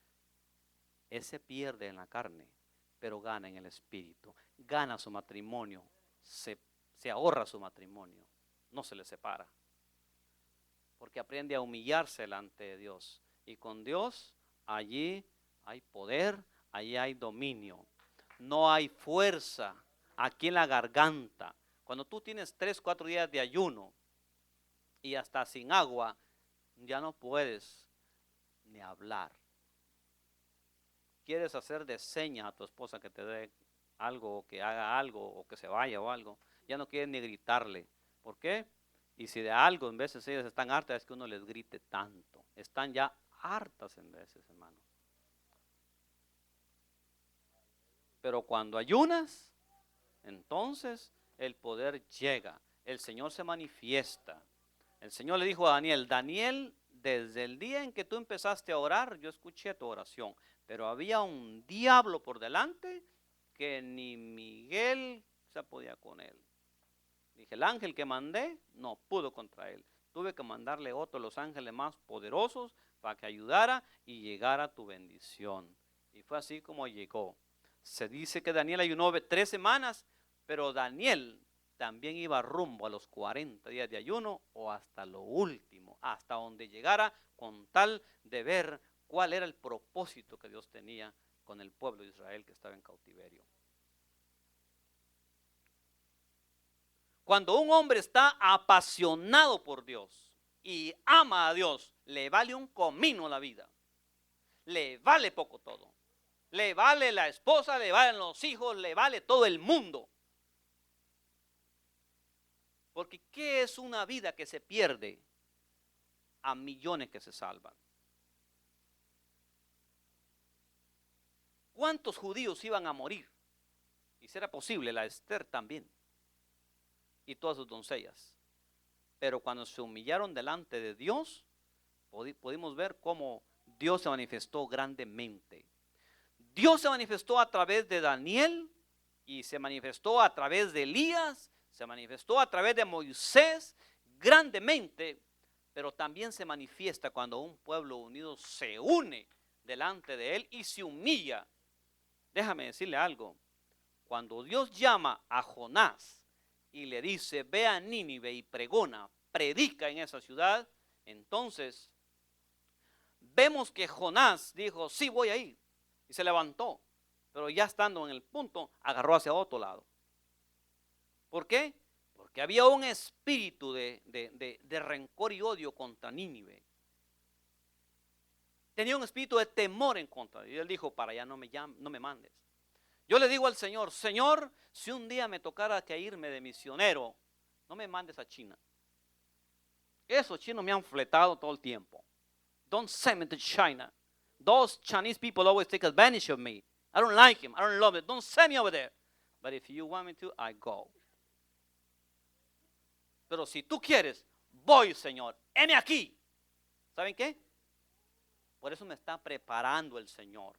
ese pierde en la carne, pero gana en el espíritu. Gana su matrimonio, se ahorra su matrimonio, no se le separa. Porque aprende a humillarse delante de Dios. Y con Dios, allí hay poder, allí hay dominio. No hay fuerza aquí en la garganta. Cuando tú tienes 3, 4 días de ayuno y hasta sin agua, ya no puedes ni hablar. Quieres hacer de seña a tu esposa que te dé algo, o que haga algo, o que se vaya o algo. Ya no quieres ni gritarle. ¿Por qué? Y si de algo en veces ellas están hartas, es que uno les grite tanto. Están ya hartas en veces, hermano. Pero cuando ayunas, entonces el poder llega. El Señor se manifiesta. El Señor le dijo a Daniel, Daniel, desde el día en que tú empezaste a orar, yo escuché tu oración. Pero había un diablo por delante que ni Miguel se podía con él. Dije, el ángel que mandé no pudo contra él. Tuve que mandarle otro, los ángeles más poderosos, para que ayudara y llegara tu bendición. Y fue así como llegó. Se dice que Daniel ayunó 3 semanas, pero Daniel también iba rumbo a los 40 días de ayuno o hasta lo último, hasta donde llegara, con tal de ver cuál era el propósito que Dios tenía con el pueblo de Israel que estaba en cautiverio. Cuando un hombre está apasionado por Dios y ama a Dios, le vale un comino la vida. le vale poco todo. Le vale la esposa, le valen los hijos, le vale todo el mundo. Porque ¿qué es una vida que se pierde a millones que se salvan? ¿Cuántos judíos iban a morir? Y si era posible, la Esther también. Y todas sus doncellas. Pero cuando se humillaron delante de Dios, pudimos ver cómo Dios se manifestó grandemente. Dios se manifestó a través de Daniel y se manifestó a través de Elías, se manifestó a través de Moisés grandemente, pero también se manifiesta cuando un pueblo unido se une delante de él y se humilla. Déjame decirle algo, cuando Dios llama a Jonás y le dice, ve a Nínive y pregona, predica en esa ciudad, entonces vemos que Jonás dijo, sí voy a ir, y se levantó, pero ya estando en el punto, agarró hacia otro lado. ¿Por qué? Porque había un espíritu de rencor y odio contra Nínive. Tenía un espíritu de temor en contra. Y él dijo, para allá no me mandes. Yo le digo al Señor, Señor, si un día me tocara que irme de misionero, no me mandes a China. Esos chinos me han fletado todo el tiempo. Don't send me to China. Those Chinese people always take advantage of me. I don't like him. I don't love it. Don't send me over there. But if you want me to, I go. Pero si tú quieres, voy, Señor. Heme aquí. ¿Saben qué? Por eso me está preparando el Señor.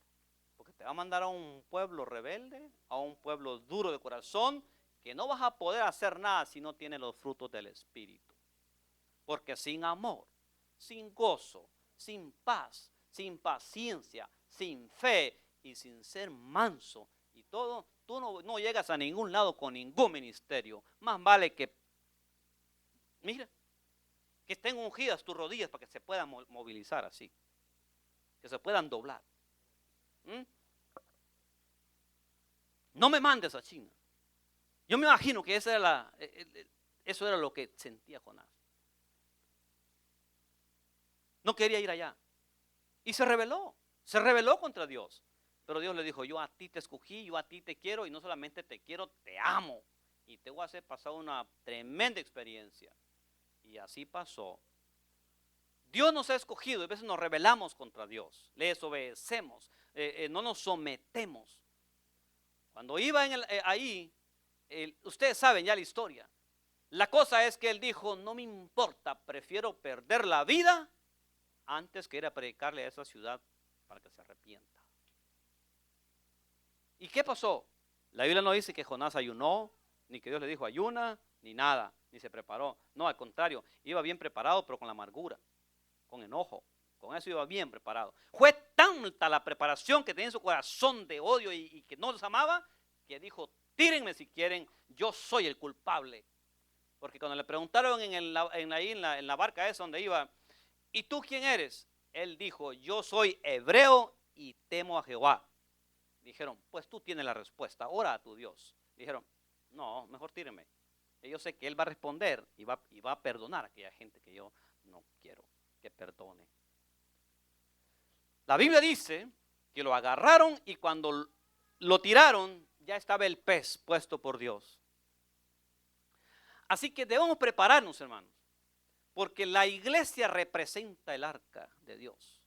Porque te va a mandar a un pueblo rebelde, a un pueblo duro de corazón, que no vas a poder hacer nada si no tienes los frutos del Espíritu. Porque sin amor, sin gozo, sin paz, sin paciencia, sin fe y sin ser manso y todo, tú no llegas a ningún lado con ningún ministerio. Más vale que, mira, que estén ungidas tus rodillas para que se puedan movilizar así, que se puedan doblar. No me mandes a China. Yo me imagino que eso era lo que sentía Jonás. No quería ir allá. Y se rebeló contra Dios. Pero Dios le dijo, yo a ti te escogí, yo a ti te quiero, y no solamente te quiero, te amo. Y te voy a hacer pasar una tremenda experiencia. Y así pasó. Dios nos ha escogido, y a veces nos rebelamos contra Dios, le desobedecemos, no nos sometemos. Cuando iba ahí, ustedes saben ya la historia. La cosa es que él dijo, no me importa, prefiero perder la vida antes que ir a predicarle a esa ciudad para que se arrepienta. ¿Y qué pasó? La Biblia no dice que Jonás ayunó, ni que Dios le dijo ayuna, ni nada, ni se preparó. No, al contrario, iba bien preparado, pero con la amargura, con enojo. Con eso iba bien preparado. Fue tanta la preparación que tenía en su corazón de odio y que no los amaba, que dijo, tírenme si quieren, yo soy el culpable. Porque cuando le preguntaron en la barca esa donde iba, ¿y tú quién eres? Él dijo, yo soy hebreo y temo a Jehová. Dijeron, pues tú tienes la respuesta, ora a tu Dios. Dijeron, no, mejor tírenme. Yo sé que él va a responder y va a perdonar a aquella gente que yo no quiero que perdone. La Biblia dice que lo agarraron y cuando lo tiraron ya estaba el pez puesto por Dios. Así que debemos prepararnos, hermanos, porque la iglesia representa el arca de Dios.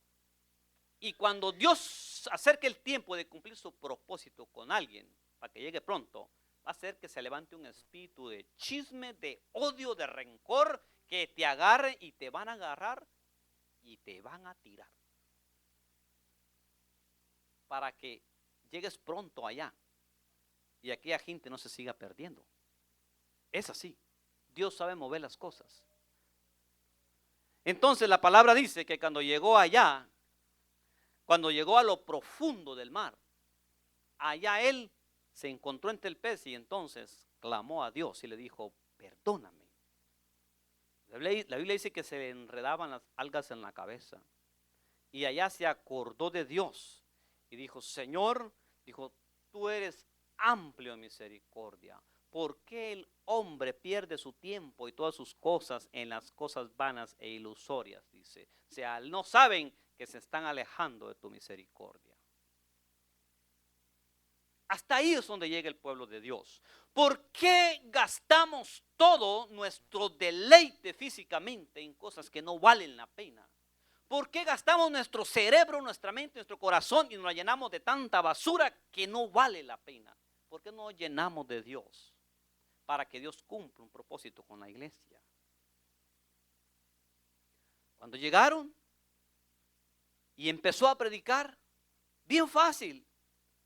Y cuando Dios acerque el tiempo de cumplir su propósito con alguien, para que llegue pronto, va a hacer que se levante un espíritu de chisme, de odio, de rencor, que te agarre y te van a agarrar y te van a tirar. Para que llegues pronto allá y aquella gente no se siga perdiendo. Es así. Dios sabe mover las cosas. Entonces la palabra dice que cuando llegó allá, cuando llegó a lo profundo del mar, allá él se encontró entre el pez y entonces clamó a Dios y le dijo, perdóname. La Biblia dice que se le enredaban las algas en la cabeza y allá se acordó de Dios y dijo, Señor, dijo, tú eres amplio en misericordia. ¿Por qué el hombre pierde su tiempo y todas sus cosas en las cosas vanas e ilusorias? Dice, o sea, no saben que se están alejando de tu misericordia. Hasta ahí es donde llega el pueblo de Dios. ¿Por qué gastamos todo nuestro deleite físicamente en cosas que no valen la pena? ¿Por qué gastamos nuestro cerebro, nuestra mente, nuestro corazón y nos llenamos de tanta basura que no vale la pena? ¿Por qué no nos llenamos de Dios para que Dios cumpla un propósito con la iglesia? Cuando llegaron y empezó a predicar, bien fácil.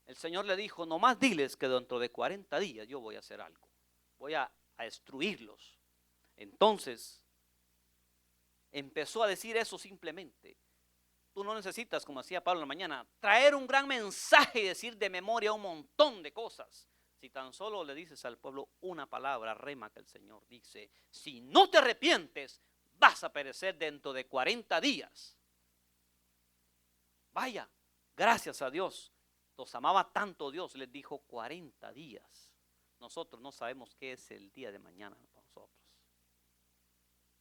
El Señor le dijo, nomás diles que dentro de 40 días yo voy a hacer algo. Voy a destruirlos. Entonces, empezó a decir eso simplemente. Tú no necesitas, como decía Pablo en la mañana, traer un gran mensaje y decir de memoria un montón de cosas. Si tan solo le dices al pueblo una palabra, rema, que el Señor dice, si no te arrepientes, vas a perecer dentro de 40 días. Vaya, gracias a Dios. Los amaba tanto Dios, les dijo 40 días. Nosotros no sabemos qué es el día de mañana para nosotros.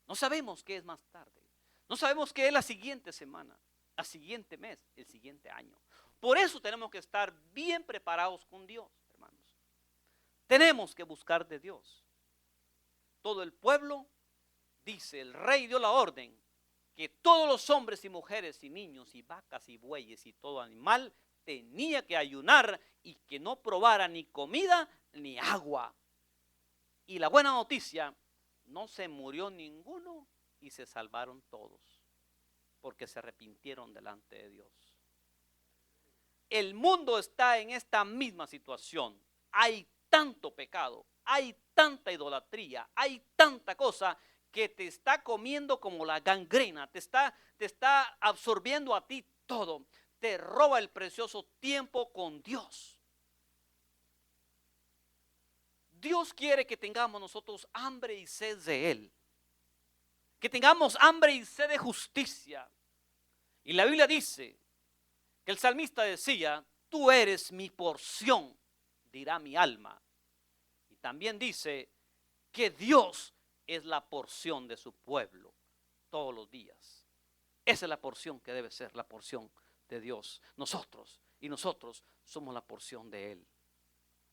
No sabemos qué es más tarde. No sabemos qué es la siguiente semana, el siguiente mes, el siguiente año. Por eso tenemos que estar bien preparados con Dios, hermanos. Tenemos que buscar de Dios. Todo el pueblo, dice, el rey dio la orden que todos los hombres y mujeres y niños y vacas y bueyes y todo animal tenía que ayunar y que no probara ni comida ni agua. Y la buena noticia, no se murió ninguno y se salvaron todos, porque se arrepintieron delante de Dios. El mundo está en esta misma situación. Hay tanto pecado, hay tanta idolatría, hay tanta cosa que te está comiendo como la gangrena, te está absorbiendo a ti todo. Te roba el precioso tiempo con Dios. Dios quiere que tengamos nosotros hambre y sed de Él. Que tengamos hambre y sed de justicia. Y la Biblia dice que el salmista decía, tú eres mi porción, dirá mi alma. Y también dice que Dios es la porción de su pueblo todos los días. Esa es la porción que debe ser la porción de Dios. Nosotros somos la porción de Él.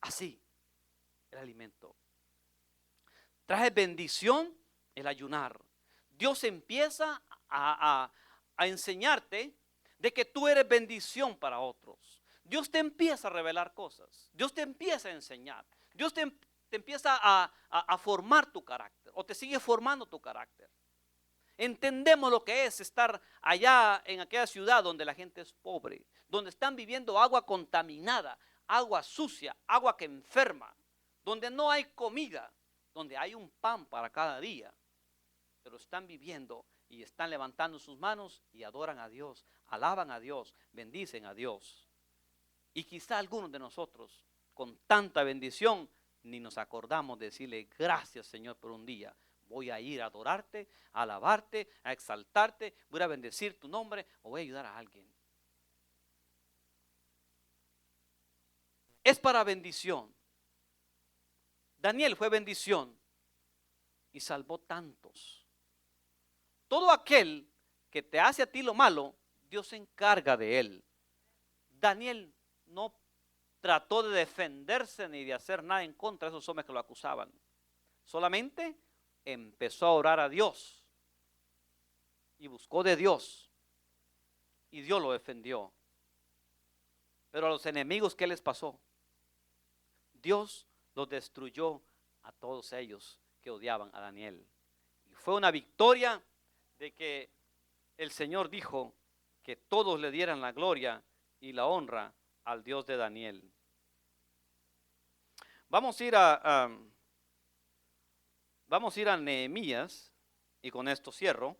Así, el alimento. Trae bendición el ayunar. Dios empieza a enseñarte de que tú eres bendición para otros. Dios te empieza a revelar cosas. Dios te empieza a enseñar. Dios te empieza a formar tu carácter o te sigue formando tu carácter. Entendemos lo que es estar allá en aquella ciudad donde la gente es pobre, donde están viviendo agua contaminada, agua sucia, agua que enferma, donde no hay comida, donde hay un pan para cada día, pero están viviendo y están levantando sus manos y adoran a Dios, alaban a Dios, bendicen a Dios. Y quizá algunos de nosotros, con tanta bendición, ni nos acordamos de decirle gracias, Señor, por un día. Voy a ir a adorarte, a alabarte, a exaltarte, voy a bendecir tu nombre o voy a ayudar a alguien. Es para bendición. Daniel fue bendición y salvó tantos. Todo aquel que te hace a ti lo malo, Dios se encarga de él. Daniel no trató de defenderse ni de hacer nada en contra de esos hombres que lo acusaban. Solamente empezó a orar a Dios y buscó de Dios y Dios lo defendió. Pero a los enemigos, ¿qué les pasó? Dios los destruyó a todos ellos que odiaban a Daniel. Y fue una victoria de que el Señor dijo que todos le dieran la gloria y la honra al Dios de Daniel. Vamos a ir a Nehemías y con esto cierro.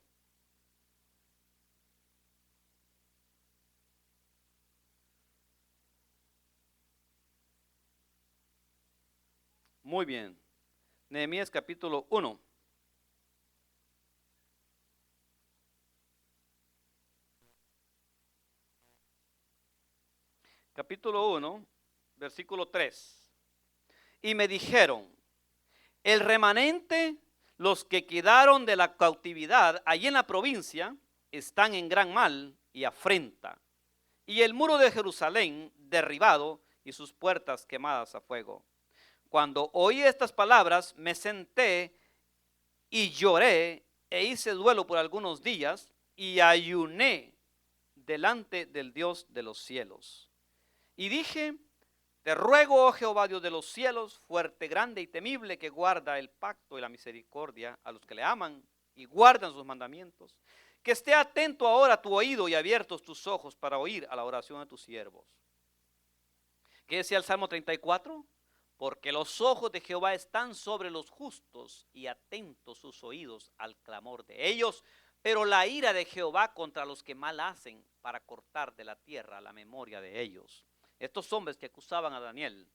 Muy bien. Nehemías capítulo 1. Capítulo 1, versículo 3. Y me dijeron, el remanente, los que quedaron de la cautividad allí en la provincia, están en gran mal y afrenta, y el muro de Jerusalén derribado y sus puertas quemadas a fuego. Cuando oí estas palabras, me senté y lloré e hice duelo por algunos días y ayuné delante del Dios de los cielos. Y dije, te ruego, oh Jehová, Dios de los cielos, fuerte, grande y temible, que guarda el pacto y la misericordia a los que le aman y guardan sus mandamientos, que esté atento ahora tu oído y abiertos tus ojos para oír a la oración de tus siervos. ¿Qué decía el Salmo 34? Porque los ojos de Jehová están sobre los justos y atentos sus oídos al clamor de ellos, pero la ira de Jehová contra los que mal hacen, para cortar de la tierra la memoria de ellos. Estos hombres que acusaban a Daniel,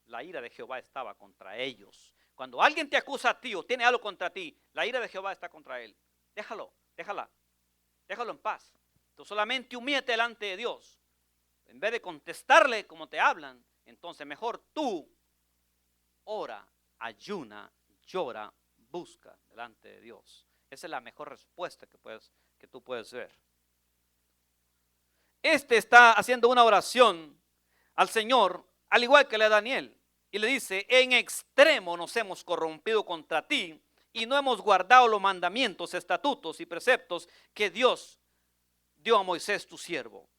la ira de Jehová estaba contra ellos. Cuando alguien te acusa a ti o tiene algo contra ti, la ira de Jehová está contra él. Déjalo en paz. Tú solamente humíllate delante de Dios. En vez de contestarle como te hablan, entonces mejor tú ora, ayuna, llora, busca delante de Dios. Esa es la mejor respuesta que tú puedes ver. Este está haciendo una oración al Señor, al igual que la de Daniel, y le dice, en extremo nos hemos corrompido contra ti y no hemos guardado los mandamientos, estatutos y preceptos que Dios dio a Moisés tu siervo.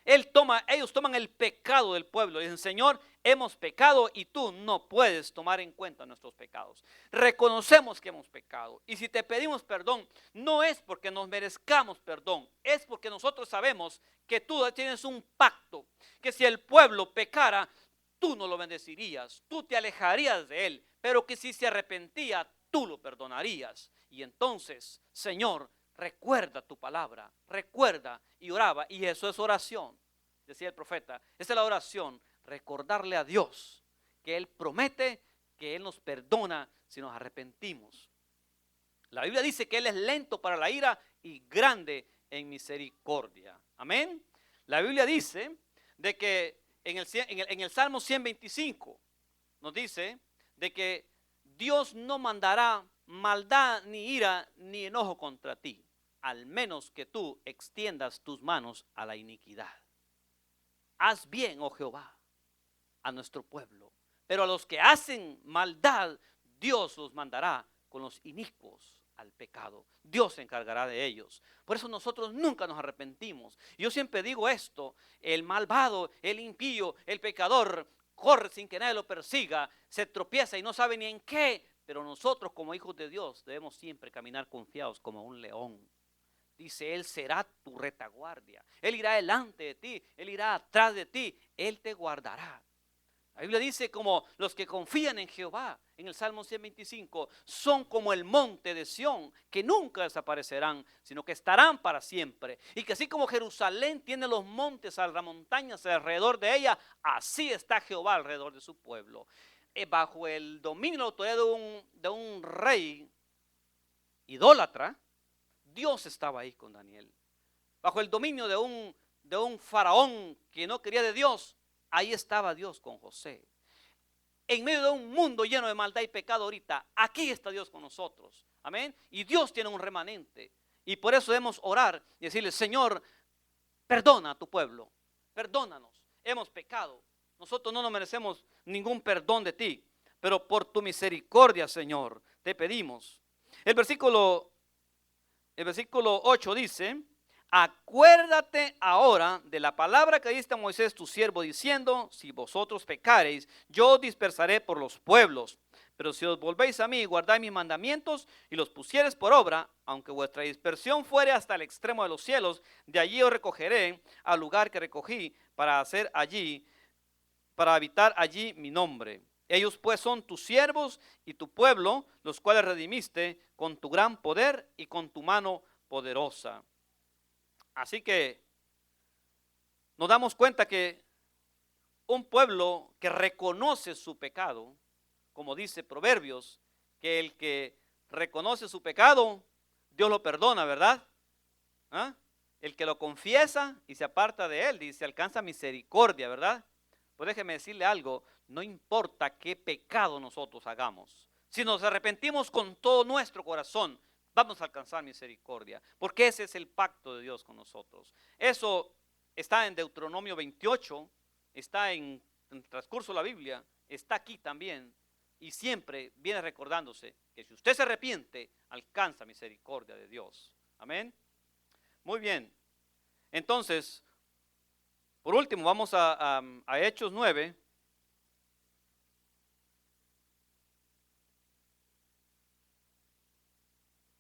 Ellos toman el pecado del pueblo y dicen, Señor, hemos pecado y tú no puedes tomar en cuenta nuestros pecados. Reconocemos que hemos pecado y si te pedimos perdón, no es porque nos merezcamos perdón, es porque nosotros sabemos que tú tienes un pacto, que si el pueblo pecara, tú no lo bendecirías, tú te alejarías de él, pero que si se arrepentía, tú lo perdonarías. Y entonces, Señor, recuerda tu palabra, recuerda, y oraba, y eso es oración, decía el profeta, esa es la oración, recordarle a Dios que Él promete que Él nos perdona si nos arrepentimos. La Biblia dice que Él es lento para la ira y grande en misericordia, amén. La Biblia dice de que en el Salmo 125 nos dice de que Dios no mandará maldad, ni ira, ni enojo contra ti, al menos que tú extiendas tus manos a la iniquidad. Haz bien, oh Jehová, a nuestro pueblo, pero a los que hacen maldad, Dios los mandará con los inicuos al pecado. Dios se encargará de ellos. Por eso nosotros nunca nos arrepentimos. Yo siempre digo esto, el malvado, el impío, el pecador, corre sin que nadie lo persiga, se tropieza y no sabe ni en qué, pero nosotros como hijos de Dios debemos siempre caminar confiados como un león. Dice, Él será tu retaguardia, Él irá delante de ti, Él irá atrás de ti, Él te guardará. La Biblia dice como los que confían en Jehová, en el Salmo 125, son como el monte de Sión, que nunca desaparecerán, sino que estarán para siempre. Y que así como Jerusalén tiene los montes, las montañas alrededor de ella, así está Jehová alrededor de su pueblo. Bajo el dominio y la autoridad de un rey idólatra, Dios estaba ahí con Daniel. Bajo el dominio de un faraón que no quería de Dios, ahí estaba Dios con José. En medio de un mundo lleno de maldad y pecado ahorita, aquí está Dios con nosotros. Amén. Y Dios tiene un remanente. Y por eso debemos orar y decirle, Señor, perdona a tu pueblo. Perdónanos. Hemos pecado. Nosotros no nos merecemos ningún perdón de ti. Pero por tu misericordia, Señor, te pedimos. El versículo 8 dice, acuérdate ahora de la palabra que diste a Moisés tu siervo, diciendo, si vosotros pecareis, yo os dispersaré por los pueblos. Pero si os volvéis a mí y guardáis mis mandamientos y los pusiereis por obra, aunque vuestra dispersión fuere hasta el extremo de los cielos, de allí os recogeré al lugar que recogí para habitar allí mi nombre. Ellos pues son tus siervos y tu pueblo, los cuales redimiste con tu gran poder y con tu mano poderosa. Así que nos damos cuenta que un pueblo que reconoce su pecado, como dice Proverbios, que el que reconoce su pecado, Dios lo perdona, ¿verdad? ¿Ah? El que lo confiesa y se aparta de él, dice, alcanza misericordia, ¿verdad? Pues déjeme decirle algo, no importa qué pecado nosotros hagamos, si nos arrepentimos con todo nuestro corazón, vamos a alcanzar misericordia, porque ese es el pacto de Dios con nosotros. Eso está en Deuteronomio 28, está en el transcurso de la Biblia, está aquí también, y siempre viene recordándose que si usted se arrepiente, alcanza misericordia de Dios. Amén. Muy bien. Entonces, por último, vamos a Hechos 9.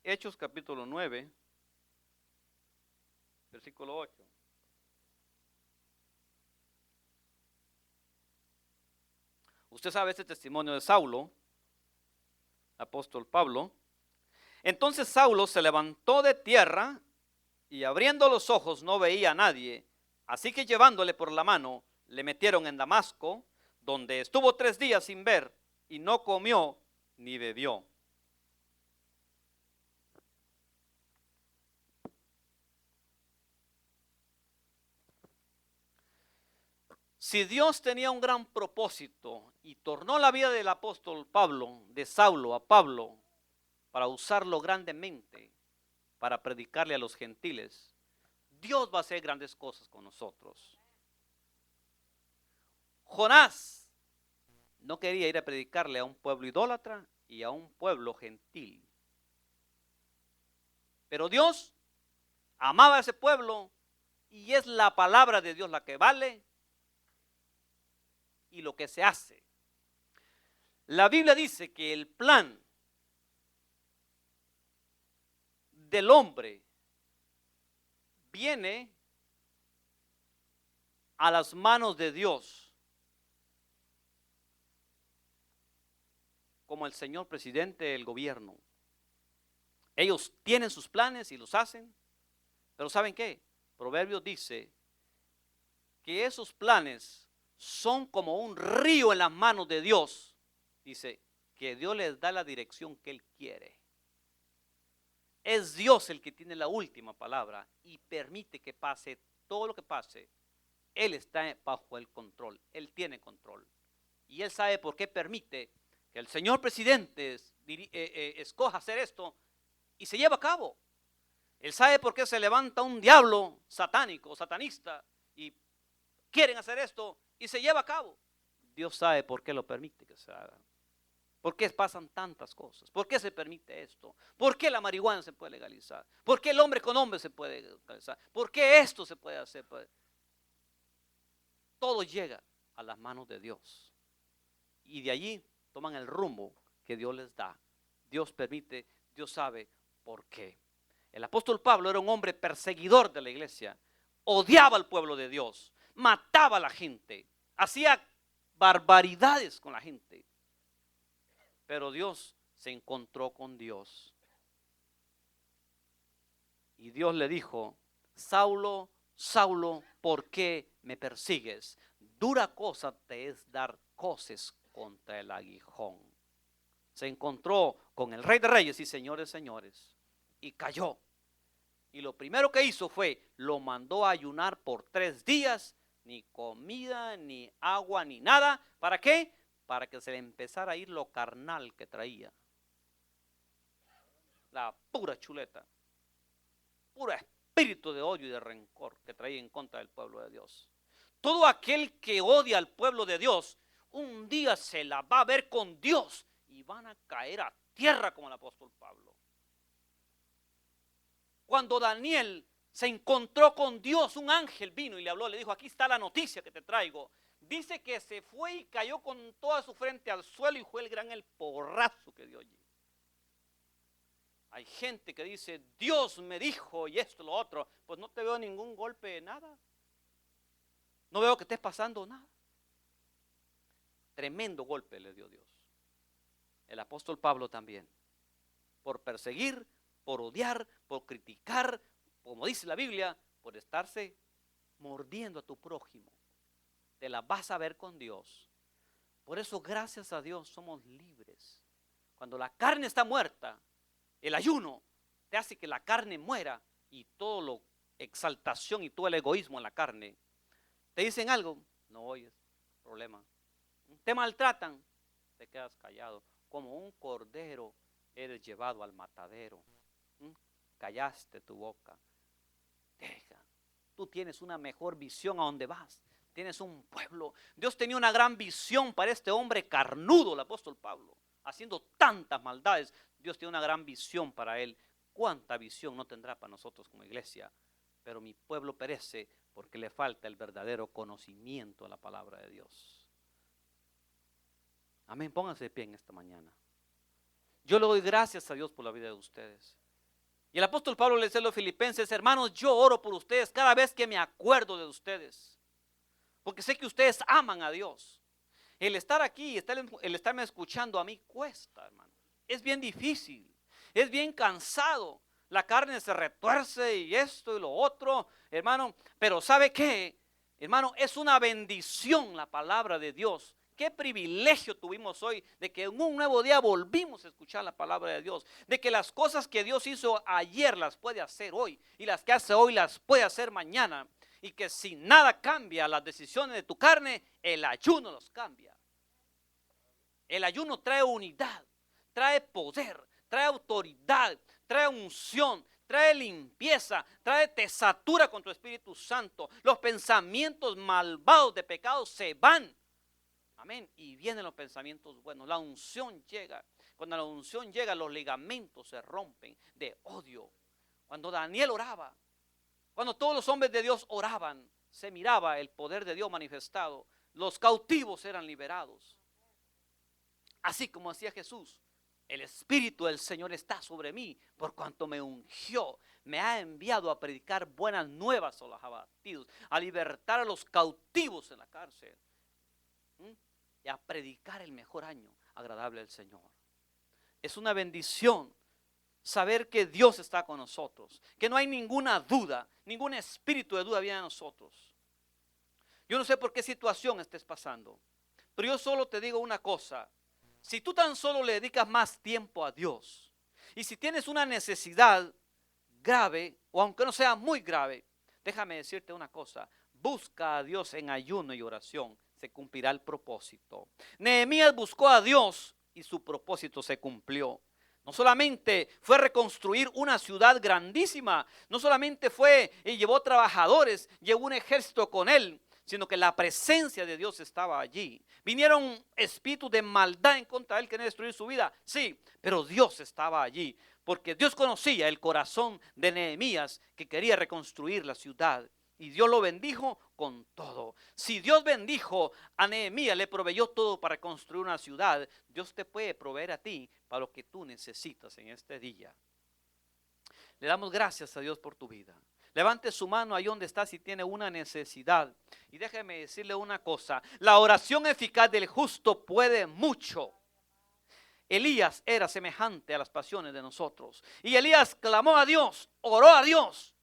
Hechos capítulo 9, versículo 8. Usted sabe este testimonio de Saulo, apóstol Pablo. Entonces Saulo se levantó de tierra y abriendo los ojos no veía a nadie. Así que llevándole por la mano, le metieron en Damasco, donde estuvo 3 días sin ver y no comió ni bebió. Si Dios tenía un gran propósito y tornó la vida del apóstol Pablo, de Saulo a Pablo, para usarlo grandemente, para predicarle a los gentiles, Dios va a hacer grandes cosas con nosotros. Jonás no quería ir a predicarle a un pueblo idólatra y a un pueblo gentil. Pero Dios amaba a ese pueblo y es la palabra de Dios la que vale y lo que se hace. La Biblia dice que el plan del hombre viene a las manos de Dios, como el señor presidente del gobierno. Ellos tienen sus planes y los hacen, pero ¿saben qué? Proverbios dice que esos planes son como un río en las manos de Dios. Dice que Dios les da la dirección que Él quiere. Es Dios el que tiene la última palabra y permite que pase todo lo que pase. Él está bajo el control, Él tiene control. Y Él sabe por qué permite que el señor presidente escoja hacer esto y se lleva a cabo. Él sabe por qué se levanta un diablo satánico, satanista, y quieren hacer esto y se lleva a cabo. Dios sabe por qué lo permite que se haga. ¿Por qué pasan tantas cosas? ¿Por qué se permite esto? ¿Por qué la marihuana se puede legalizar? ¿Por qué el hombre con hombre se puede legalizar? ¿Por qué esto se puede hacer? Todo llega a las manos de Dios. Y de allí toman el rumbo que Dios les da. Dios permite, Dios sabe por qué. El apóstol Pablo era un hombre perseguidor de la iglesia. Odiaba al pueblo de Dios. Mataba a la gente. Hacía barbaridades con la gente. Pero Dios se encontró con Dios. Y Dios le dijo: Saulo, Saulo, ¿por qué me persigues? Dura cosa te es dar coces contra el aguijón. Se encontró con el Rey de Reyes y Señores, señores, y cayó. Y lo primero que hizo fue, lo mandó a ayunar por 3 días, ni comida, ni agua, ni nada. ¿Para qué? Para que se le empezara a ir lo carnal que traía. La pura chuleta. Puro espíritu de odio y de rencor que traía en contra del pueblo de Dios. Todo aquel que odia al pueblo de Dios, un día se la va a ver con Dios y van a caer a tierra como el apóstol Pablo. Cuando Daniel se encontró con Dios, un ángel vino y le habló, le dijo: aquí está la noticia que te traigo. Dice que se fue y cayó con toda su frente al suelo y fue el porrazo que dio allí. Hay gente que dice: Dios me dijo y esto, lo otro. Pues no te veo ningún golpe de nada. No veo que estés pasando nada. Tremendo golpe le dio Dios. El apóstol Pablo también. Por perseguir, por odiar, por criticar, como dice la Biblia, por estarse mordiendo a tu prójimo. Te la vas a ver con Dios. Por eso, gracias a Dios, somos libres. Cuando la carne está muerta, el ayuno te hace que la carne muera y todo lo exaltación y todo el egoísmo en la carne. Te dicen algo, no oyes, problema. Te maltratan, te quedas callado. Como un cordero eres llevado al matadero. callaste tu boca. Deja. Tú tienes una mejor visión a donde vas. Tienes un pueblo. Dios tenía una gran visión para este hombre carnudo, el apóstol Pablo, haciendo tantas maldades. Dios tiene una gran visión para él. ¿Cuánta visión no tendrá para nosotros como iglesia? Pero mi pueblo perece porque le falta el verdadero conocimiento a la palabra de Dios. Amén, pónganse de pie en esta mañana. Yo le doy gracias a Dios por la vida de ustedes. Y el apóstol Pablo le dice a los filipenses: hermanos, yo oro por ustedes cada vez que me acuerdo de ustedes, porque sé que ustedes aman a Dios. El estar aquí, el estarme escuchando a mí cuesta, hermano. Es bien difícil, es bien cansado. La carne se retuerce y esto y lo otro, hermano. Pero ¿sabe qué? Hermano, es una bendición la palabra de Dios. Qué privilegio tuvimos hoy de que en un nuevo día volvimos a escuchar la palabra de Dios. De que las cosas que Dios hizo ayer las puede hacer hoy. Y las que hace hoy las puede hacer mañana. Y que si nada cambia las decisiones de tu carne, el ayuno los cambia. El ayuno trae unidad, trae poder, trae autoridad, trae unción, trae limpieza, trae tesatura con tu Espíritu Santo. Los pensamientos malvados de pecado se van. Amén. Y vienen los pensamientos buenos. La unción llega. Cuando la unción llega, los ligamentos se rompen de odio. Cuando Daniel oraba, cuando todos los hombres de Dios oraban, se miraba el poder de Dios manifestado. Los cautivos eran liberados. Así como decía Jesús: el Espíritu del Señor está sobre mí, por cuanto me ungió, me ha enviado a predicar buenas nuevas a los abatidos, a libertar a los cautivos en la cárcel, y a predicar el mejor año agradable al Señor. Es una bendición saber que Dios está con nosotros, que no hay ninguna duda, ningún espíritu de duda viene a nosotros. Yo no sé por qué situación estés pasando, pero yo solo te digo una cosa: si tú tan solo le dedicas más tiempo a Dios, y si tienes una necesidad grave, o aunque no sea muy grave, déjame decirte una cosa: busca a Dios en ayuno y oración, se cumplirá el propósito. Nehemías buscó a Dios y su propósito se cumplió. No solamente fue reconstruir una ciudad grandísima, no solamente fue y llevó trabajadores, llevó un ejército con él, sino que la presencia de Dios estaba allí. Vinieron espíritus de maldad en contra de él, querían destruir su vida, sí, pero Dios estaba allí, porque Dios conocía el corazón de Nehemías, que quería reconstruir la ciudad. Y Dios lo bendijo con todo. Si Dios bendijo a Nehemías, le proveyó todo para construir una ciudad, Dios te puede proveer a ti para lo que tú necesitas en este día. Le damos gracias a Dios por tu vida. Levante su mano ahí donde está si tiene una necesidad. Y déjeme decirle una cosa: la oración eficaz del justo puede mucho. Elías era semejante a las pasiones de nosotros. Y Elías clamó a Dios, oró a Dios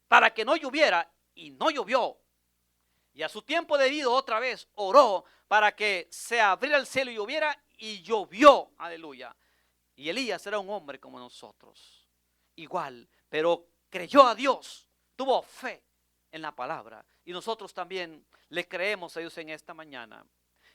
para que no lloviera, y no llovió. Y a su tiempo debido otra vez oró para que se abriera el cielo y lloviera, y llovió. Aleluya. Y Elías era un hombre como nosotros, igual, pero creyó a Dios, tuvo fe en la palabra. Y nosotros también le creemos a Dios en esta mañana.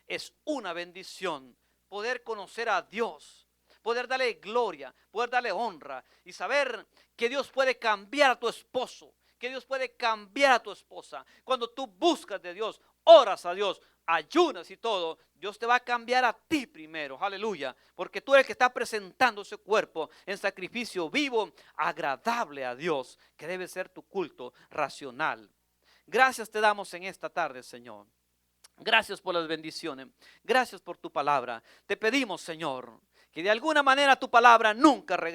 Es una bendición poder conocer a Dios, poder darle gloria, poder darle honra y saber que Dios puede cambiar a tu esposo, que Dios puede cambiar a tu esposa. Cuando tú buscas de Dios, oras a Dios, ayunas y todo, Dios te va a cambiar a ti primero, aleluya, porque tú eres el que está presentando ese cuerpo en sacrificio vivo, agradable a Dios, que debe ser tu culto racional. Gracias te damos en esta tarde, Señor. Gracias por las bendiciones, gracias por tu palabra. Te pedimos, Señor, que de alguna manera tu palabra nunca regrese.